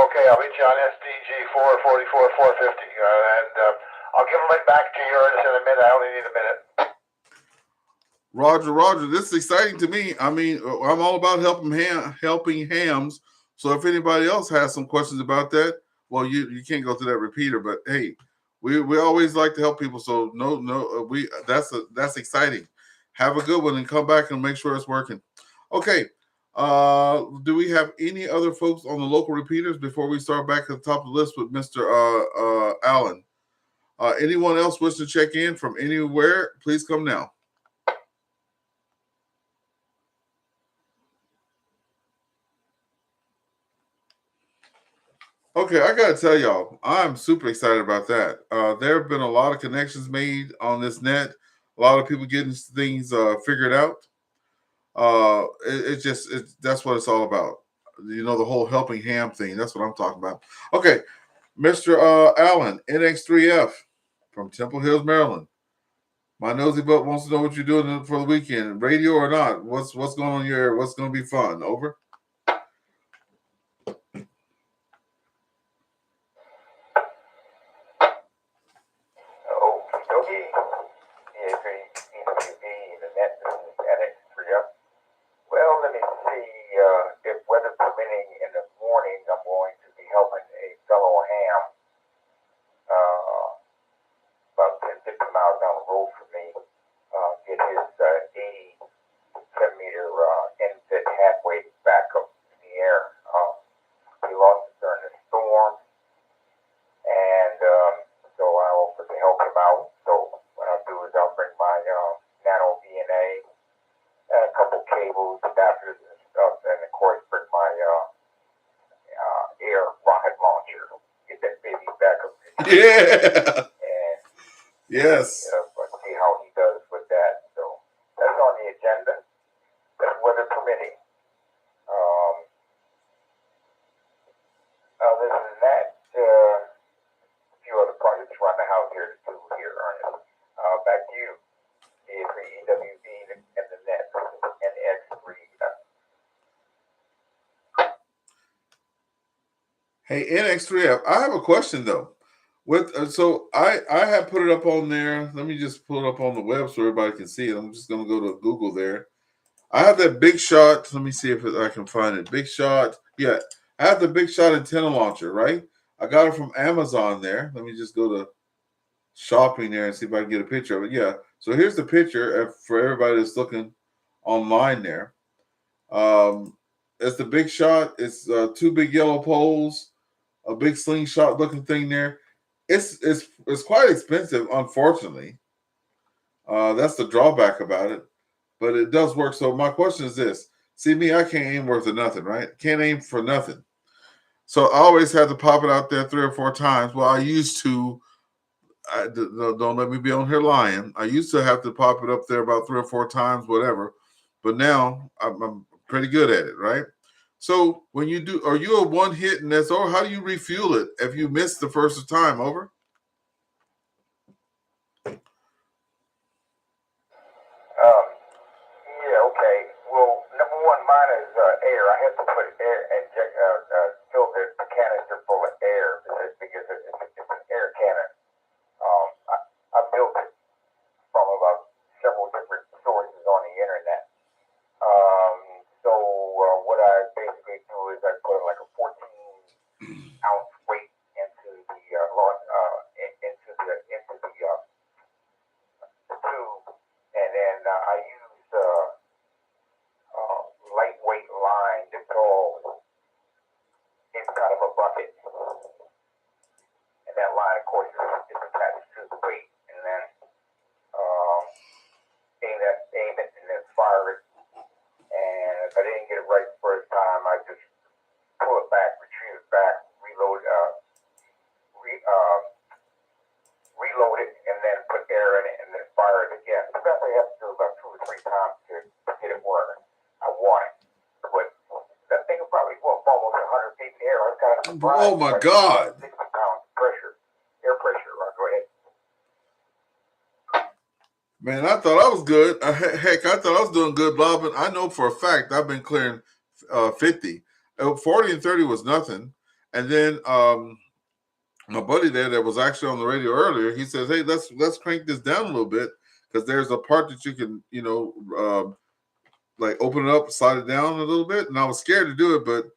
Okay, I'll meet you on SDG 444-450, and I'll give a link back to you, Ernest, in a minute. I only need a minute. Roger. This is exciting to me. I mean, I'm all about helping hams. So if anybody else has some questions about that, well, you can't go through that repeater. But hey, we always like to help people. So that's exciting. Have a good one and come back and make sure it's working. Okay. Do we have any other folks on the local repeaters before we start back at the top of the list with Mr. Allen? Anyone else wish to check in from anywhere? Please come now. Okay, I gotta tell y'all, I'm super excited about that. There have been a lot of connections made on this net. A lot of people getting things figured out. That's what it's all about. You know, the whole helping ham thing. That's what I'm talking about. Okay, Mr. Allen, NX3F from Temple Hills, Maryland. My nosy butt wants to know what you're doing for the weekend, radio or not. What's going on here? What's going to be fun? Over. Okie dokie. VA3EWV, the net is NX3F. Well, let me see. If weather permitting in the morning, I'm going to be helping a fellow ham about 10, 50 miles down the road from me get his 80 centimeter infit halfway back Yeah. And Yes. let's see how he does with that. So that's on the agenda. That's weather permitting. Other than that, a few other projects around the house here too. Here, Ernest. Back to you. VA3EWV and the net NX3. Hey, NX3F. I have a question though. With so I have put it up on there. Let me just pull it up on the web so everybody can see it. I'm just gonna go to Google there. I have that Big Shot. Let me see if I can find it. Big Shot. Yeah, I have the Big Shot antenna launcher, right? I got it from Amazon there. Let me just go to shopping there and see if I can get a picture of it. Yeah. So here's the picture for everybody that's looking online there. It's the Big Shot. It's two big yellow poles, a big slingshot looking thing there. It's quite expensive, unfortunately. That's the drawback about it, but it does work. So my question is this: see me, I can't aim worth of nothing, right? Can't aim for nothing. So I always had to pop it out there 3 or 4 times. Well, I used to. Don't let me be on here lying. I used to have to pop it up there about 3 or 4 times, whatever. But now I'm pretty good at it, right? So when you do, are you a one hit and that's over? How do you refuel it if you miss the first time? Over. Yeah, okay. Well, number one, mine is air. I have to put air and fill the canister full of air because it's an air cannon. I built it from about several different sources on the internet. So what I basically do is I put like a 14-ounce weight into the tube, and then I use lightweight line that's all in kind of a bucket, and that line, of course, is attached to the weight, and then aim it, and then fire it. And if I didn't get it right the first time, I just pull it back, retrieve it back, reload it, and then put air in it, and then fire it again. So that's what I have to do about 2 or 3 times to get it where I want it. But that thing will probably go up almost 100 feet in the air. I was kind of surprised. Oh my God! 60 pounds pressure, air pressure. Go ahead. Man, I thought I was good. Heck, I thought I was doing good, Bob. But I know for a fact I've been clearing 50. 40 and 30 was nothing. And then my buddy there that was actually on the radio earlier, he says, "Hey, let's crank this down a little bit because there's a part that you can, like open it up, slide it down a little bit." And I was scared to do it, but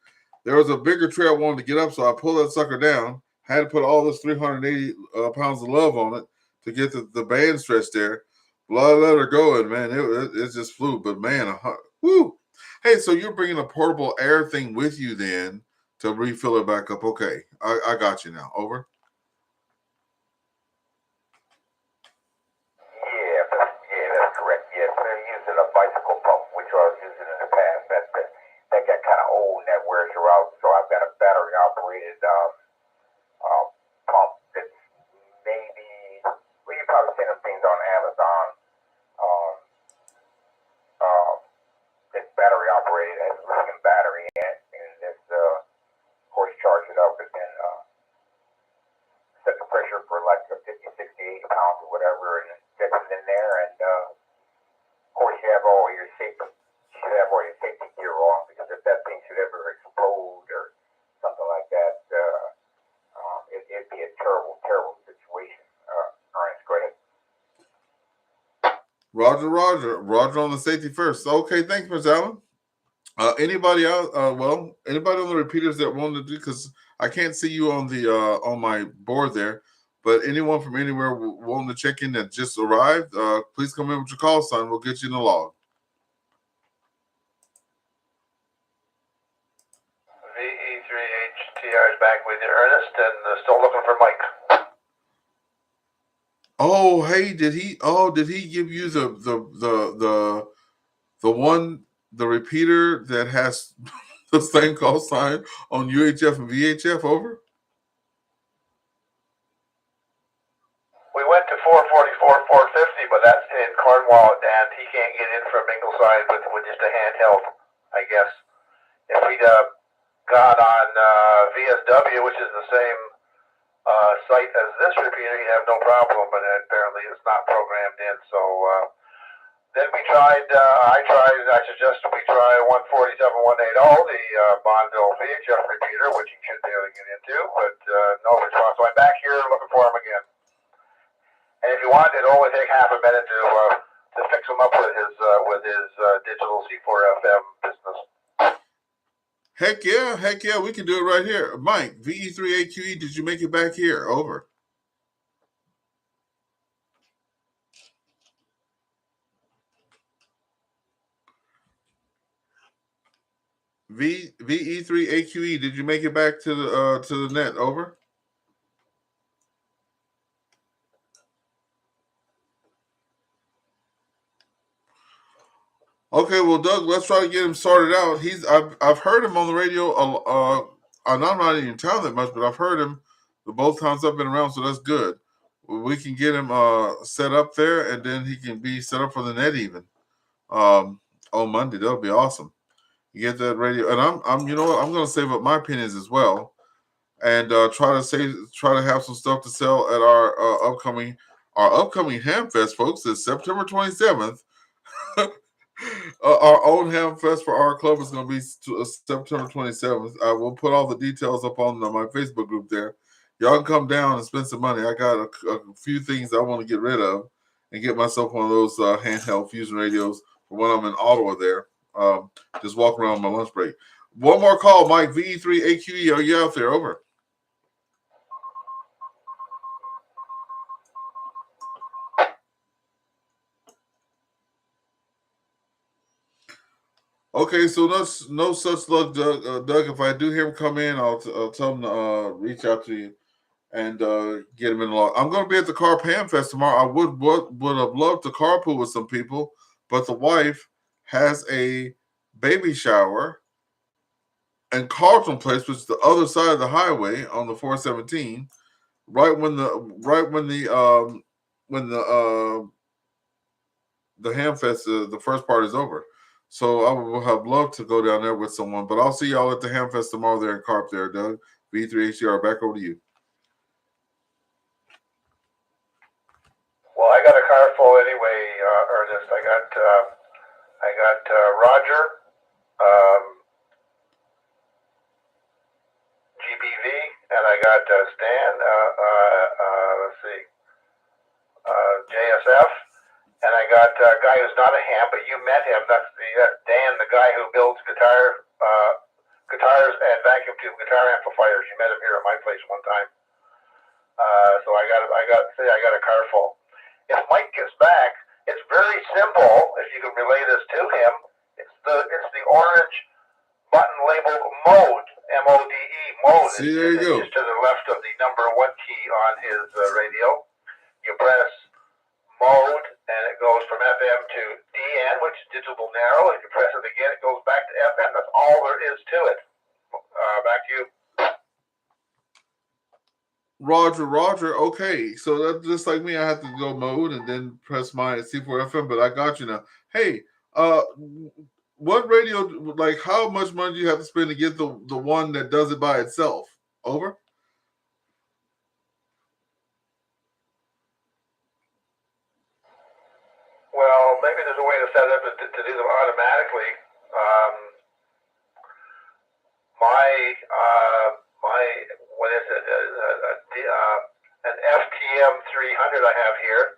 there was a bigger tree I wanted to get up, so I pulled that sucker down. Had to put all this 380 pounds of love on it to get the band stretch there. Well, I let her go, and man, it just flew. But man, whoo! Hey, so you're bringing a portable air thing with you then to refill it back up? Okay, I got you now. Over. Yeah, that's correct. Yes, they're using a bicycle pump, which I was using in the past. That got kind of old and that wears her out. So I've got a battery operated pump that's maybe, well, you've probably seen them things on Amazon. It's battery operated, has a lithium battery in it, and this, of course, charge it up and then set the pressure for like 50, 60, 80 pounds or whatever, and stick it in there. And of course, you have all your safety gear on, because if that thing should ever explode or something like that, it'd be a terrible, terrible situation. Ernest, go ahead. Roger on the safety first. Okay, thanks, Ms. Allen. Anybody else? Anybody on the repeaters that wanted to do, because I can't see you on the on my board there, but anyone from anywhere wanting to check in that just arrived, please come in with your call sign. We'll get you in the log. VE3HTR is back with you, Ernest, and still looking for Mike. Oh, hey, did he give you the one, the repeater that has the same call sign on UHF and VHF? Over? at 444, 450, but that's in Cornwall, and he can't get in from Ingleside with just a handheld, I guess. If he'd gone on VSW, which is the same site as this repeater, he'd have no problem, but apparently it's not programmed in. So then we tried, I suggested we try 147, 180, the Bonneville VHF repeater, which he should be able to get into, but no response. So I'm back here looking for him again. And if you want, it'll only take half a minute to fix him up with his digital C4 FM business. Heck yeah, we can do it right here. Mike, VE3AQE, did you make it back here? Over. VE3AQE, did you make it back to the net? Over. Okay, well, Doug, let's try to get him sorted out. I've heard him on the radio. I'm not even in town that much, but I've heard him both times I've been around, so that's good. We can get him set up there, and then he can be set up for the net even on Monday. That'll be awesome. You get that radio, and I'm you know what, I'm going to save up my pennies as well, and try to have some stuff to sell at our upcoming Hamfest, folks. It's September 27th. Our own Ham Fest for our club is going to be September 27th. I will put all the details up on my Facebook group there. Y'all can come down and spend some money. I got a few things I want to get rid of and get myself one of those handheld fusion radios for when I'm in Ottawa there. Just walk around on my lunch break. One more call, Mike, VE3AQE. Are you out there? Over. Okay, so no such luck, Doug. If I do hear him come in, I'll tell him to reach out to you and get him in the log. I'm going to be at the Carp Ham Fest tomorrow. I would have loved to carpool with some people, but the wife has a baby shower in Carlton Place, which is the other side of the highway on the 417. Right when the Ham Fest, the first part is over. So I would have loved to go down there with someone, but I'll see y'all at the Hamfest tomorrow there in Carp there, Doug. V3HCR, back over to you. Well, I got a car full anyway, Ernest. I got Roger, GBV, and I got Stan, let's see, JSF. And I got a guy who's not a ham, but you met him. That's Dan, the guy who builds guitars and vacuum tube guitar amplifiers. You met him here at my place one time. So I got a car full. If Mike gets back, it's very simple. If you can relay this to him, it's the orange button labeled mode, MODE, mode. See, there you go. Just to the left of the number 1 key on his radio. You press mode, and it goes from FM to DN, which is digital narrow. If you press it again, it goes back to FM. That's all there is to it. Back to you. Roger. Okay, so that's just like me. I have to go mode and then press my C4 FM, but I got you now. Hey, what radio? Like, how much money do you have to spend to get the one that does it by itself? Over. Well, maybe there's a way to set it up to do them automatically. My what is it? An FTM 300 I have here,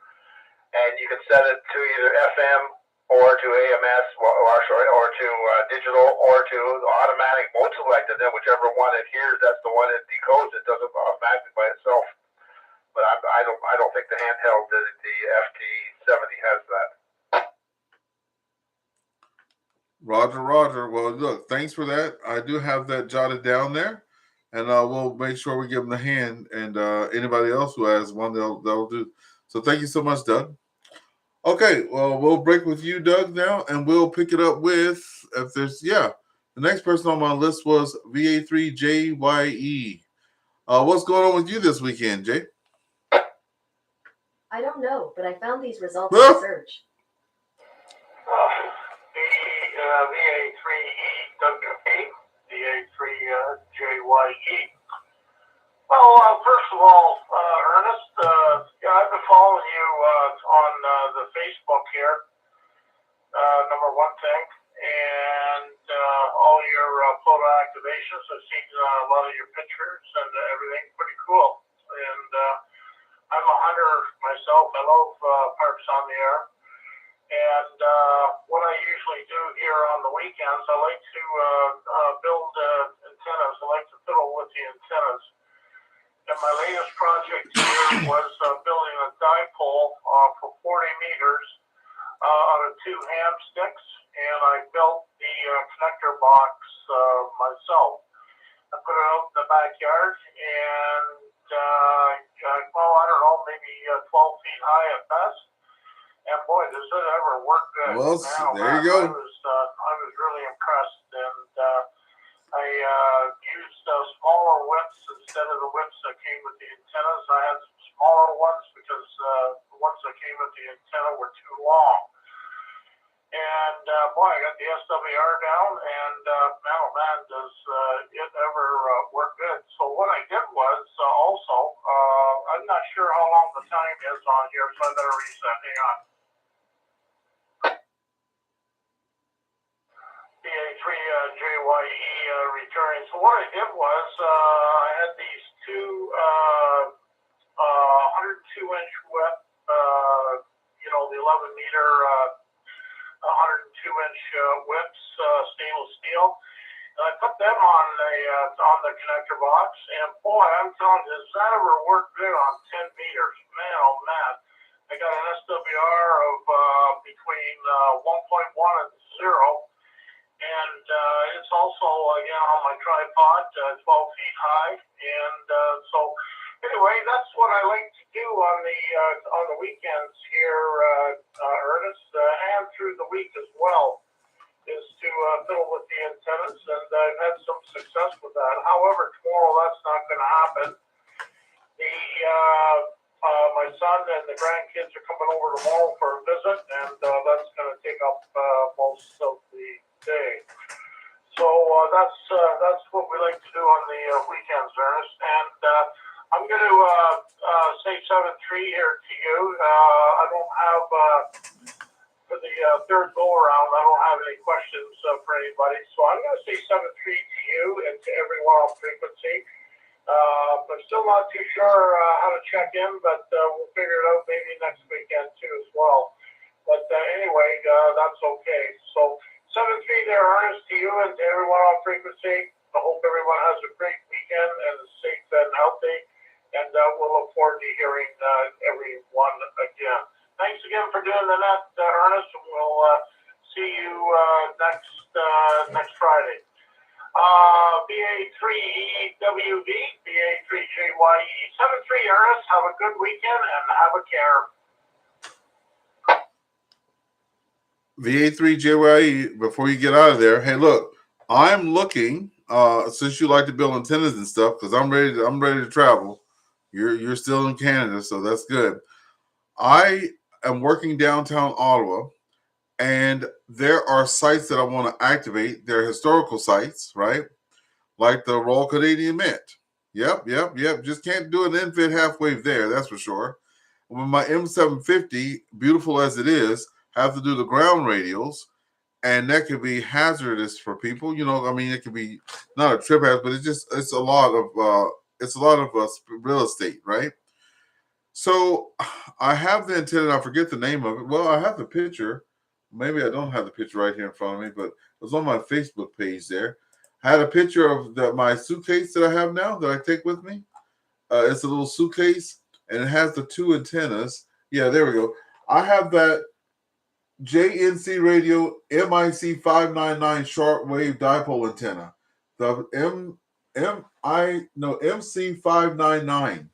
and you can set it to either FM or to AMS, or to digital, or to automatic mode select, and then whichever one it hears, that's the one it decodes. It does it automatically by itself. But I don't think the handheld, the FT70 has that. Roger. Well, look, thanks for that. I do have that jotted down there, and we'll make sure we give them the hand. And anybody else who has one, they'll do. So thank you so much, Doug. Okay, well, we'll break with you, Doug, now, and we'll pick it up with the next person on my list was VA3JYE. What's going on with you this weekend, Jay? I don't know, but I found these results in the search. The VA3EWV, VA3JYE. Well, first of all, Ernest, yeah, I've been following you on the Facebook here, number one thing, and all your photo activations. I've seen a lot of your pictures and everything, pretty cool. And I'm a hunter myself. I love parks on the air. And what I usually do here on the weekends, I like to build antennas. I like to fiddle with the antennas. And my latest project here was building a dipole for 40 meters out of 2 ham sticks. And I built the connector box myself. I put it out in the backyard, and well, I don't know, maybe 12 feet high at best. And boy, does it ever work good! Well, there you go. I was really impressed, and I used smaller whips instead of the whips that came with the antennas. I had some smaller ones because the ones that came with the antenna were too long. And boy, I got the SWR down, and man, oh man, does it ever work good. So what I did was also, I'm not sure how long the time is on here, so I better reset. Hang on. VA3JYE returning. So what I did was I had these two 102-inch whip, the 11-meter 102-inch whips, stainless steel. And I put them on the connector box, and boy, I'm telling you, does that ever work good on 10 meters? Man, oh man. I got an SWR of between 1.1 and 0. And it's also, again, on my tripod, 12 feet high. And so, anyway, that's what I like to do on the weekends here, Ernest, and through the week as well, is to fiddle with the antennas. And I've had some success with that. However, tomorrow that's not going to happen. My son and the grandkids are coming over tomorrow for a visit, and that's going to take up most of the day. So that's what we like to do on the weekends, Ernest. And I'm going to say 7-3 here to you. I don't have, for the third go-around, I don't have any questions for anybody. So I'm going to say 7-3 to you and to everyone on frequency. I'm still not too sure how to check in, but we'll figure it out maybe next weekend too as well. But anyway, that's okay. So 7-3 there, Ernest, to you and to everyone on frequency. I hope everyone has a great weekend and is safe and healthy. And we'll look forward to hearing everyone again. Thanks again for doing the net, Ernest. And we'll see you next Friday. VA3EWV, VA3JYE, 7-3, Ernest. Have a good weekend and have a care. VA3JYE, before you get out of there, hey, look, I'm looking, since you like to build antennas and stuff, because I'm ready to travel. You're still in Canada, so that's good. I am working downtown Ottawa, and there are sites that I want to activate. They're historical sites, right? Like the Royal Canadian Mint. Yep. Just can't do an infit half wave there, that's for sure. With my M750, beautiful as it is, have to do the ground radials, and that could be hazardous for people. It could be not a trip hazard, but it's a lot of real estate, right? So I have the antenna. I forget the name of it. Well, I have the picture. Maybe I don't have the picture right here in front of me, but it was on my Facebook page there. I had a picture of my suitcase that I have now that I take with me. It's a little suitcase, and it has the 2 antennas. Yeah, there we go. I have that JNC Radio MIC599 shortwave dipole antenna. The MC599.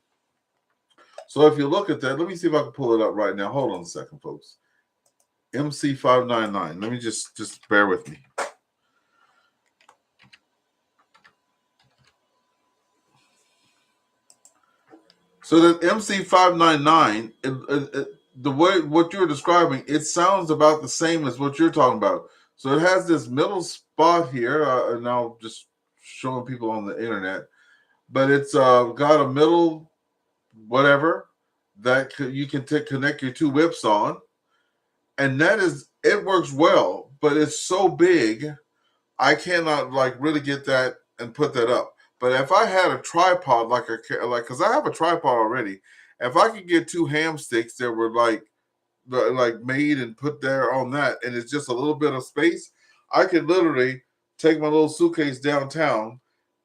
So if you look at that, let me see if I can pull it up right now. Hold on a second, folks. MC599. Let me just bear with me. So that MC599, the way what you're describing, it sounds about the same as what you're talking about. So it has this middle spot here, and I'll just showing people on the internet, but it's got a middle whatever that you can connect your two whips on, and that is it works well, but it's so big I cannot like really get that and put that up. But if I had a tripod because I have a tripod already, if I could get two ham sticks that were like made and put there on that, and it's just a little bit of space, I could literally take my little suitcase downtown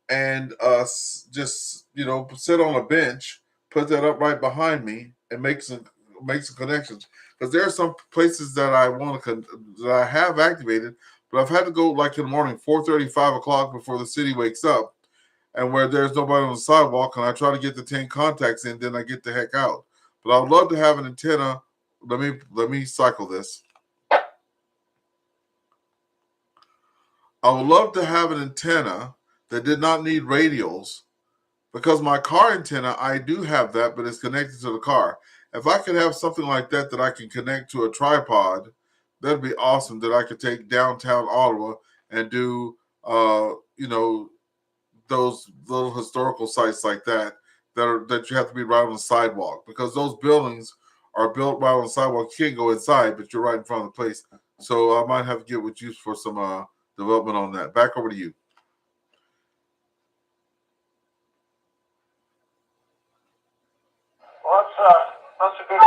and just sit on a bench, put that up right behind me, and make some connections. Because there are some places that I want to that I have activated, but I've had to go like in the morning, 4:30, 5 o'clock before the city wakes up, and where there's nobody on the sidewalk, and I try to get the 10 contacts in, then I get the heck out. But I would love to have an antenna. Let me cycle this. I would love to have an antenna that did not need radials. Because my car antenna, I do have that, but it's connected to the car. If I could have something like that I can connect to a tripod, that'd be awesome. That I could take downtown Ottawa and do, those little historical sites like that you have to be right on the sidewalk because those buildings are built right on the sidewalk. You can't go inside, but you're right in front of the place. So I might have to get with you for some development on that. Back over to you. Well, that's a good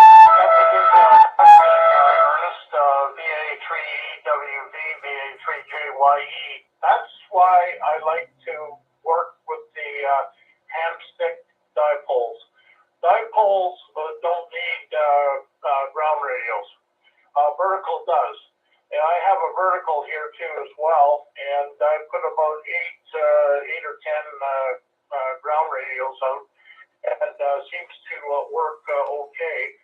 Ernest, VA3EWV-VA3JYE. That's why I like to work with the ham stick dipoles. Dipoles don't need ground radios. Vertical does. And I have a vertical here too as well, and I put about eight or 10 ground radios out, and seems to work okay.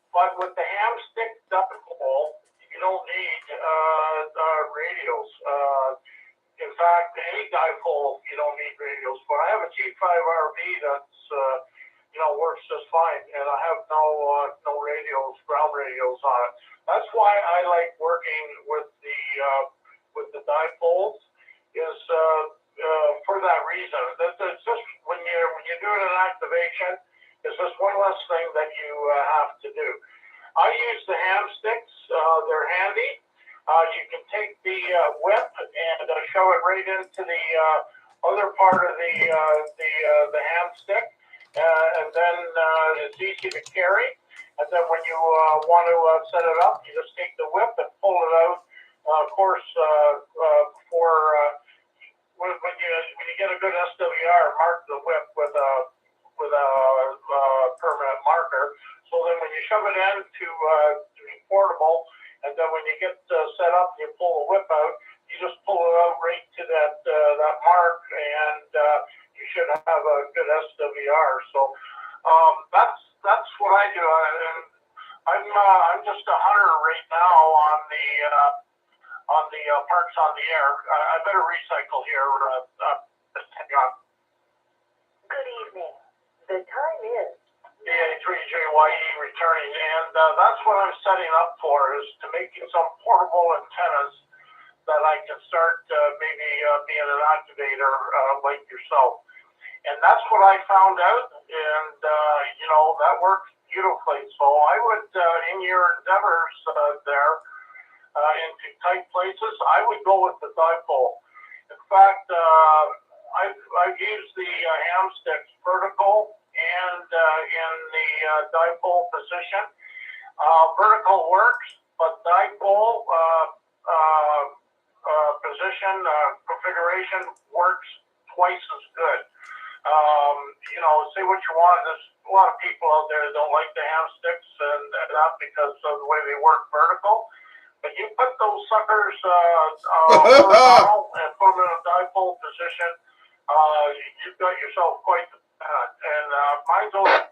But with the ham stick dipole, you don't need radios. In fact, any dipole, you don't need radios. But I have a G5RV that's works just fine, and I have no radios, ground radios on it. That's why I like working with the dipoles. Is for that reason. It's just when you're doing an activation, it's just one less thing that you have to do. I use the ham sticks. They're handy. You can take the whip and shove it right into the other part of the ham stick, and then it's easy to carry. And then when you want to set it up, you just take the whip and pull it out. Of course, before when you get a good SWR, mark the whip with a permanent marker. So then when you shove it in to be portable, and then when you get set up, you pull the whip out. You just pull it out right to that mark, and you should have a good SWR. So that's what I do. And I'm just a hunter right now on the parks on the air. I better recycle here. Hang on. Good evening. The time is VA3JYE returning, and that's what I'm setting up for, is to make some portable antennas that I can start maybe being an activator like yourself. And that's what I found out, and that works beautifully. So I would, in your endeavors there, into tight places, I would go with the dipole. In fact, I've used the ham sticks vertical and in the dipole position. Vertical works, but dipole position configuration works twice as good. Say what you want. There's a lot of people out there that don't like the ham sticks, and not because of the way they work vertical. But you put those suckers horizontal and put them in a dipole position, you've got yourself quite the bad. And mine's only.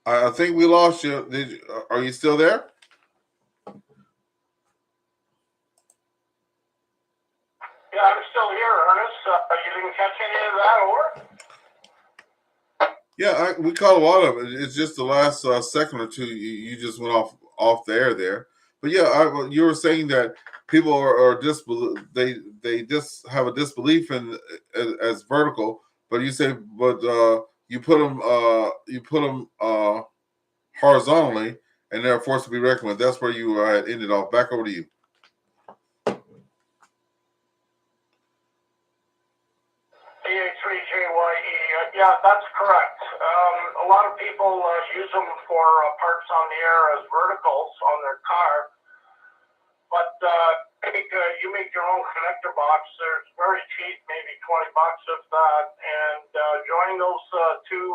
I think we lost you. Are you still there? Yeah, I'm still here, Ernest. You didn't catch any of that, or? Yeah, we caught a lot of it. It's just the last second or two you just went off the air there. But yeah, you were saying that people are they just have a disbelief in as vertical. But you say, you put them horizontally, and they're forced to be reckoned with. That's where you had ended off. Back over to you. VA3JYE, yeah, that's correct. A lot of people use them for parts on the air as verticals on their car, but you make your own connector box. There's very cheap, maybe $20 of that, and join those two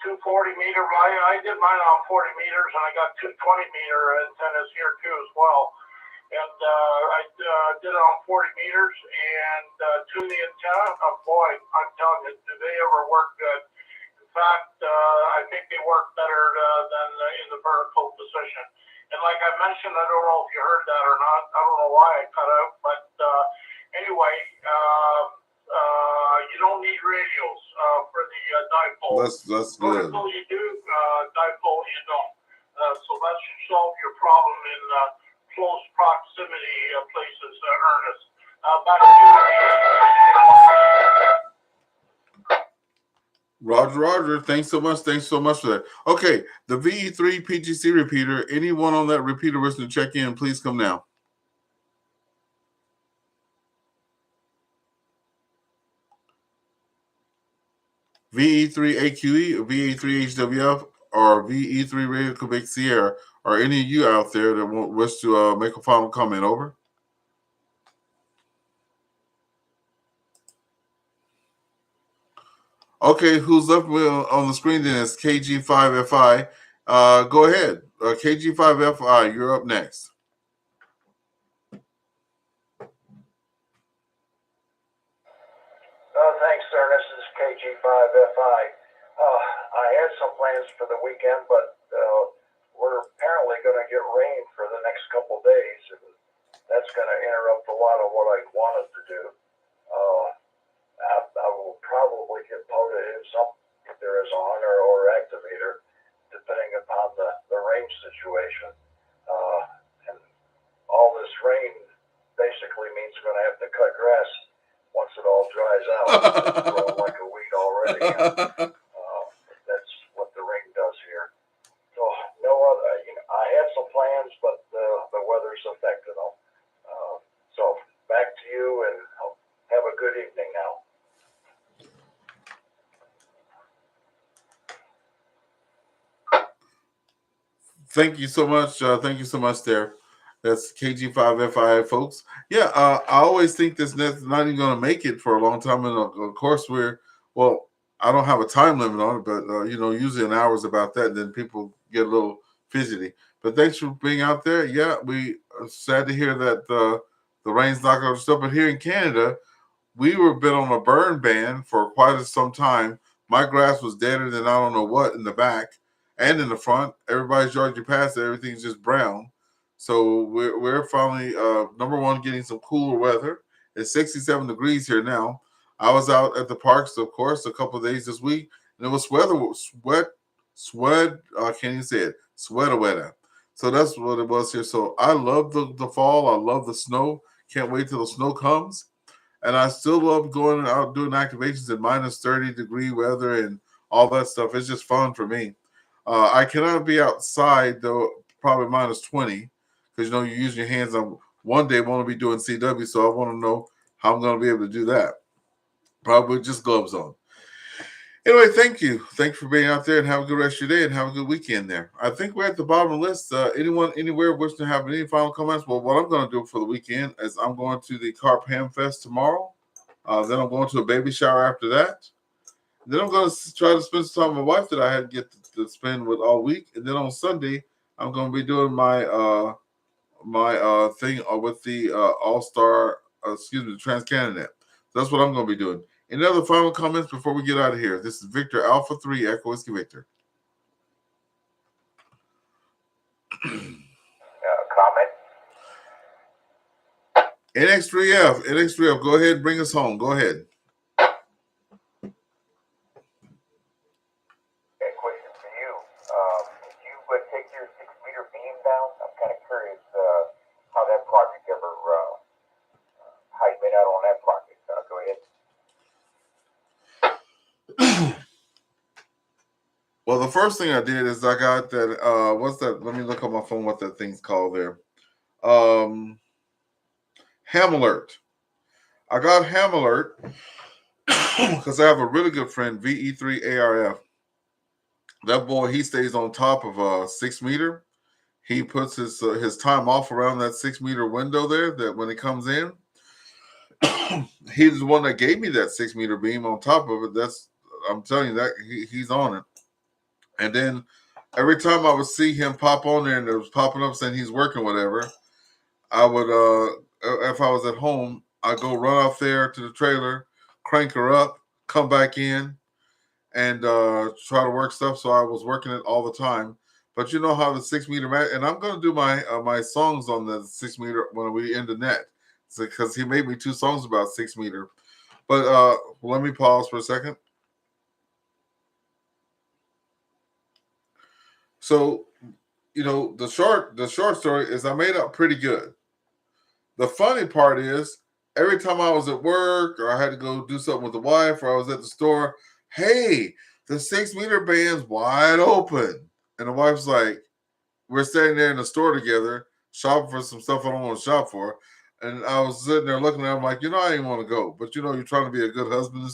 40-meter. I did mine on 40 meters, and I got two 20-meter antennas here too as well. And I did it on 40 meters and tuned the antenna. Oh boy, I'm telling you, do they ever work good? In fact, I think they work better than in the vertical position. And like I mentioned, I don't know if you heard that or not. I don't know why I cut out, but anyway, you don't need radios for the dipole. That's good. Vertical you do, dipole you don't. So that should solve your problem in close proximity places, Ernest. Back to you. Roger. Thanks so much for that. Okay, the VE3 PGC repeater. Anyone on that repeater wishing to check in, please come now. VE3AQE, or VE3HWF, or VE3 Radio Quebec Sierra, or any of you out there that wish to make a final comment, over? Okay, who's up on the screen then is KG5FI. Go ahead. KG5FI, you're up next. Thanks, Ernest. This is KG5FI. I had some plans for the weekend, but we're apparently going to get rain for the next couple days, and that's going to interrupt a lot of what I wanted to do. I will probably get POTA if there is a hunter or activator, depending upon the rain situation. And all this rain basically means I'm going to have to cut grass once it all dries out. It's growing like a weed already. That's what the rain does here. So no other. I had some plans, but the weather's affected them. So back to you, and have a good evening now. Thank you so much. There. That's KG5FI, folks. Yeah, I always think this net's not even going to make it for a long time. And of course, I don't have a time limit on it, but usually an hour is about that. Then people get a little fidgety. But thanks for being out there. Yeah, we are sad to hear that the rain's not going to stop. But here in Canada, we were been on a burn ban for quite some time. My grass was deader than I don't know what in the back and in the front. Everybody's yard you pass it, everything's just brown. So we're finally number one, getting some cooler weather. It's 67 degrees here now. I was out at the parks, of course, a couple of days this week, and it was sweat. I can't even say it. Weather. So that's what it was here. So I love the fall. I love the snow. Can't wait till the snow comes. And I still love going out doing activations in minus 30-degree weather and all that stuff. It's just fun for me. I cannot be outside, though, probably minus 20, because, you're using your hands. On one day, I want to be doing CW, so I want to know how I'm going to be able to do that. Probably just gloves on. Anyway, thank you. Thanks for being out there, and have a good rest of your day, and have a good weekend there. I think we're at the bottom of the list. Anyone, anywhere, wishing to have any final comments? Well, what I'm going to do for the weekend is I'm going to the Carp Ham Fest tomorrow. Then I'm going to a baby shower after that. Then I'm going to try to spend some time with my wife that I had to get to spend with all week. And then on Sunday, I'm going to be doing my thing with the AllStar, the TransCanada. That's what I'm going to be doing. Any other final comments before we get out of here? This is Victor Alpha 3 Echo Whiskey Victor. Comment? NX3F, go ahead and bring us home. Go ahead. Okay, question for you. Did you take your 6-meter beam down? I'm kind of curious how that project ever, how you made out on that project. Go ahead. Well, the first thing I did is I got that. What's that? Let me look on my phone what that thing's called there. Ham alert. I got ham alert because I have a really good friend, VE3ARF. That boy, he stays on top of a 6-meter. He puts his time off around that 6-meter window there. That when it comes in, he's the one that gave me that 6-meter beam on top of it. I'm telling you that he's on it. And then every time I would see him pop on there and it was popping up saying he's working, whatever, I would, if I was at home, I'd go run off there to the trailer, crank her up, come back in, and try to work stuff. So I was working it all the time. But you know how the 6-meter and I'm going to do my songs on the 6-meter when we end the net, because he made me 2 songs about 6-meter. But let me pause for a second. So, you know, the short story is I made out pretty good. The funny part is every time I was at work or I had to go do something with the wife or I was at the store, hey, the 6-meter band's wide open. And the wife's like, we're standing there in the store together, shopping for some stuff I don't want to shop for. And I was sitting there looking at him like, you know, I didn't want to go. But, you know, you're trying to be a good husband.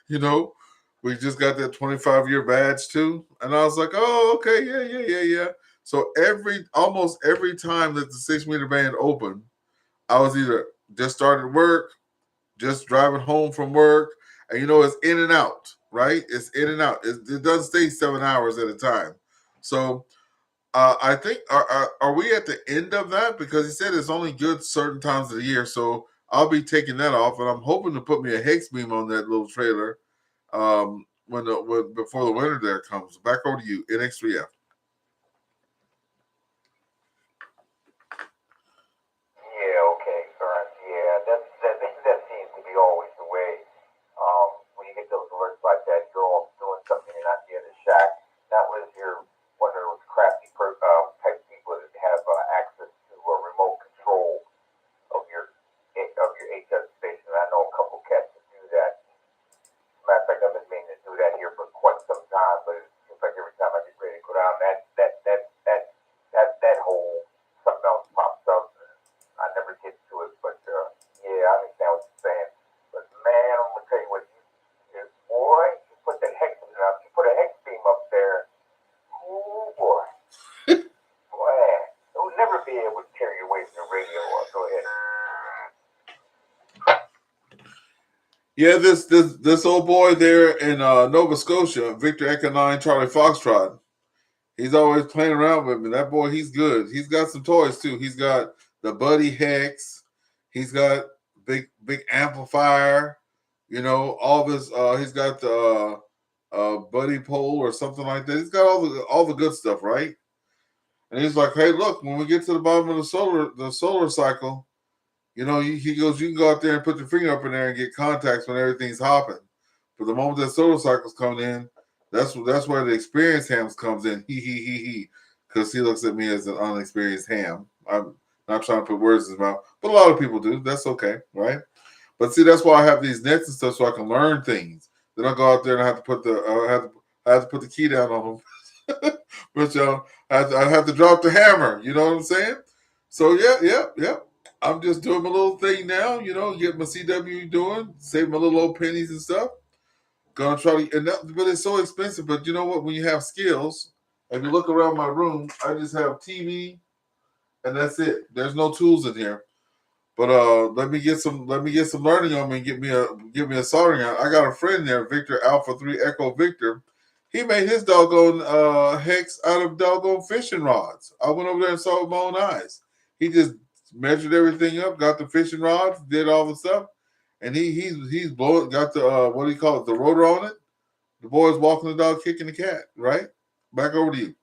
You know, we just got that 25-year badge too. And I was like, oh, okay, yeah. So almost every time that the 6-meter band opened, I was either just started work, just driving home from work. And, you know, it's in and out, right? It's in and out. It doesn't stay 7 hours at a time. So I think, are we at the end of that? Because he said it's only good certain times of the year. So I'll be taking that off. And I'm hoping to put me a hex beam on that little trailer before the winter there comes. Back over to you, NX3F. Yeah, okay, Burns. Yeah, that seems to be always the way. When you get those alerts like that, you're all doing something, you're not near the shack. That was one of those crafty type people that have access to a remote control of your HF station. And I know a couple cats that do that. Matter of fact, I've been meaning to do that here for quite some time, but it seems like every time I get ready to go down, that whole something else pops up. I never get to it, but yeah, I understand what you're saying. But man, I'm gonna tell you what, boy, you put that hex up, you put a hex beam up there. Oh boy, boy, you'll never be able to tear you away from the radio. Go ahead. Yeah, this old boy there in Nova Scotia, Victor Echo 9 Charlie Foxtrot. He's always playing around with me. That boy, he's good. He's got some toys too. He's got the Buddy Hex. He's got big amplifier. You know, all this. He's got the Buddy pole or something like that. He's got all the good stuff, right? And he's like, hey, look, when we get to the bottom of the solar cycle, you know, he goes, you can go out there and put your finger up in there and get contacts when everything's hopping. But the moment that solar cycle's coming in, that's where the experienced hams comes in. He. Because he looks at me as an unexperienced ham. I'm not trying to put words in his mouth, but a lot of people do. That's okay, right? But see, that's why I have these nets and stuff so I can learn things. Then I go out there and I have to put the key down on them. But I have to drop the hammer. You know what I'm saying? So yeah. I'm just doing my little thing now, you know, get my CW doing, save my little old pennies and stuff. Gonna try to, but it's so expensive. But you know what? When you have skills, if you look around my room, I just have TV, and that's it. There's no tools in here. But let me get some learning on me and give me a soldering iron. I got a friend there, Victor Alpha 3 Echo Victor. He made his doggone hex out of doggone fishing rods. I went over there and saw it with my own eyes. He just measured everything up, got the fishing rods, did all the stuff, and he's blowing. Got the what do you call it? The rotor on it. The boy's walking the dog, kicking the cat. Right. Back over to you.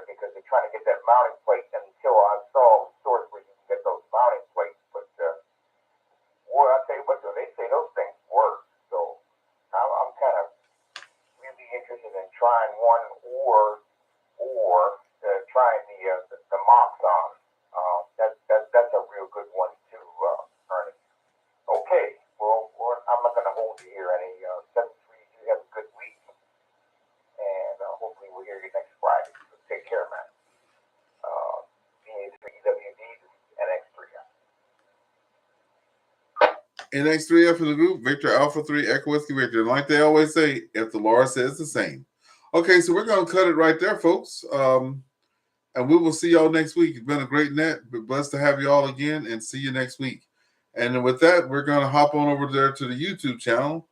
because they're trying to get that mounting plate. And until I saw stores where you can get those mounting plates, but boy, I tell you what, though, they say those things work. So I'm kind of really interested in trying one or trying the Moxon. That's a real good one too, Ernest. Okay, well, I'm not going to hold you here any. 7-3, you have a good week, and hopefully we'll hear you next Friday. So take care, man. VA3EWV NX3. NX3F in the group, Victor Alpha 3, Echo Whiskey Victor. And like they always say, if the Lord says the same. Okay, so we're going to cut it right there, folks. And we will see y'all next week. It's been a great net. Blessed to have you all again, and see you next week. And with that, we're going to hop on over there to the YouTube channel.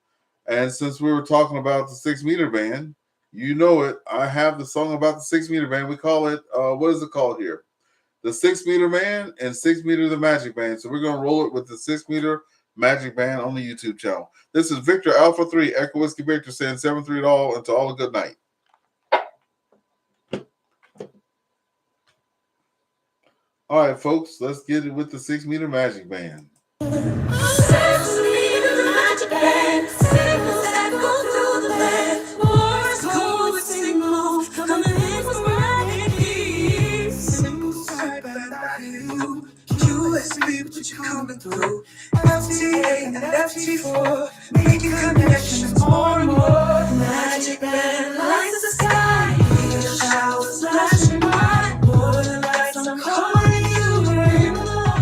And since we were talking about the 6-meter band, you know it. I have the song about the 6-meter band. We call it, what is it called here? The 6-meter man and 6-meter the magic band. So we're going to roll it with the 6-meter magic band on the YouTube channel. This is Victor Alpha 3, Echo Whiskey Victor saying 7-3 to all, and to all a good night. All right, folks, let's get it with the 6-meter magic band. 6-meter magic band, signals echo through the land. Morse code signals coming in from right here. Signals right back to you. USB, but you're coming through. FTA and FT4, making connections more and more. Magic band lights the sky. Hear showers flashing by. More than lights, I'm calling you. We're in love,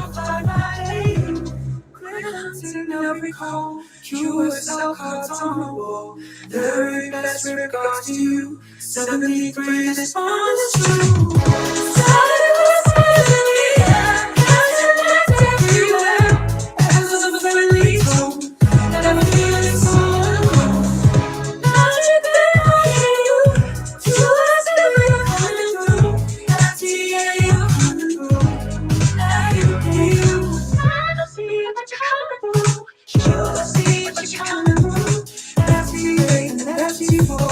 in every call, QSL cards on the wall. Very best regards to you. 73, this bond is true. Saturday whispers in the air, catching lights everywhere. Echoes of a friendly tone, never feeling so alone. Magic band lighting you, QSL you're coming through. FTA you're coming through. You, I don't see what you're coming through. You see what you're coming through. FTA and FT4,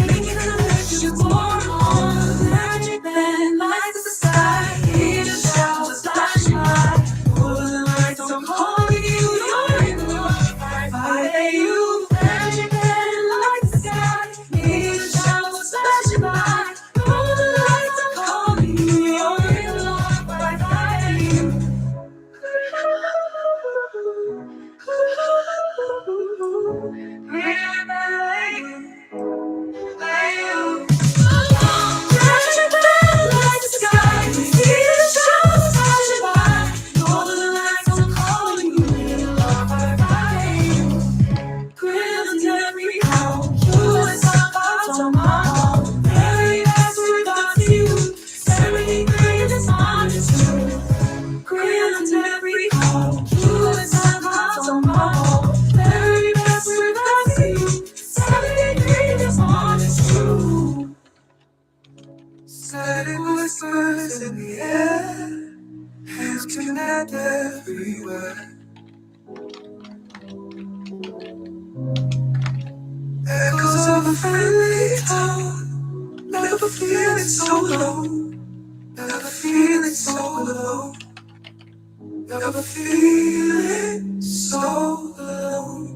making connections more and more. Magic band lights the sky. Hear the showers flashing by. More than lights, I'm calling you. You're in the Wi-Fi. You, magic band lights the sky. Hear the showers flashing by. More than lights, I'm calling you. You're in the Wi-Fi. You. Static whispers in the air, hands connect everywhere. Echoes of a friendly tone, never feeling so alone, never feeling so alone, never feeling so alone.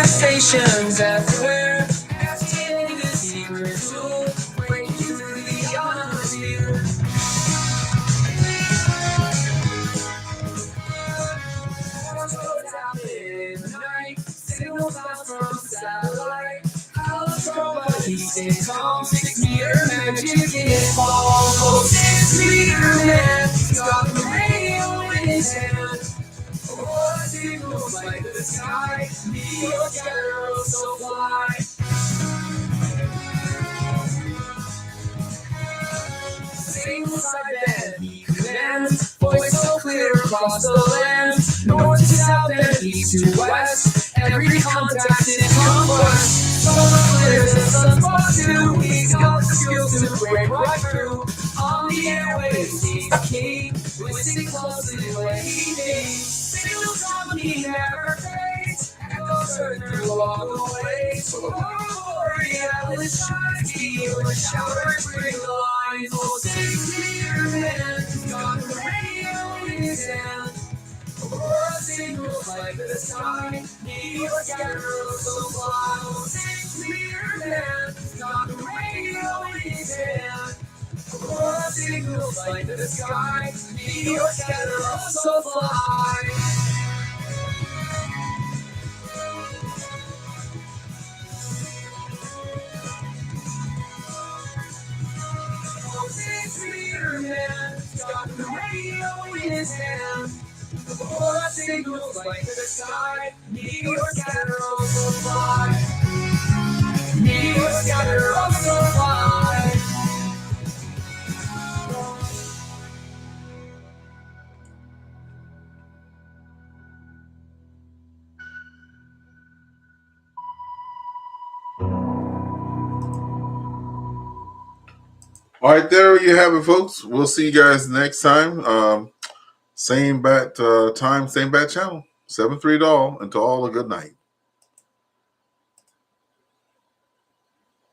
Stations everywhere. FTA the secret tool, bring you through the ionosphere. Roads out in the night, signals out from satellite. House robot, he stays calm. 6-meter magic is all. 6-meter man, he's got the radio in his hand. like the sky. Meteors scatter, so fly. Single side band commands, voice so clear across the land. North to south and east to west, every contact is conquest. So clear the sun's far too, he's got the skills to break right through. On the airwaves, he's the king, listening closely to what he thinks. Signals on he never fades, echoes heard through all the ways. Oh, reality shines, heal the showers, bring the lines. Oh, clear man, got the radio in his hand. Aurora signals like the sky, meteors scatter so fly. Oh, clear man, got the radio in his hand. Aurora signals like the sky, meteors scatter so fly. Clear man, got the radio in his hand. Aurora signals like the sky, meteors scatter so fly. Meteors scatter so fly. All right, there you have it, folks. We'll see you guys next time. Same bat time, same bat channel. 7-3 doll. Until all a good night.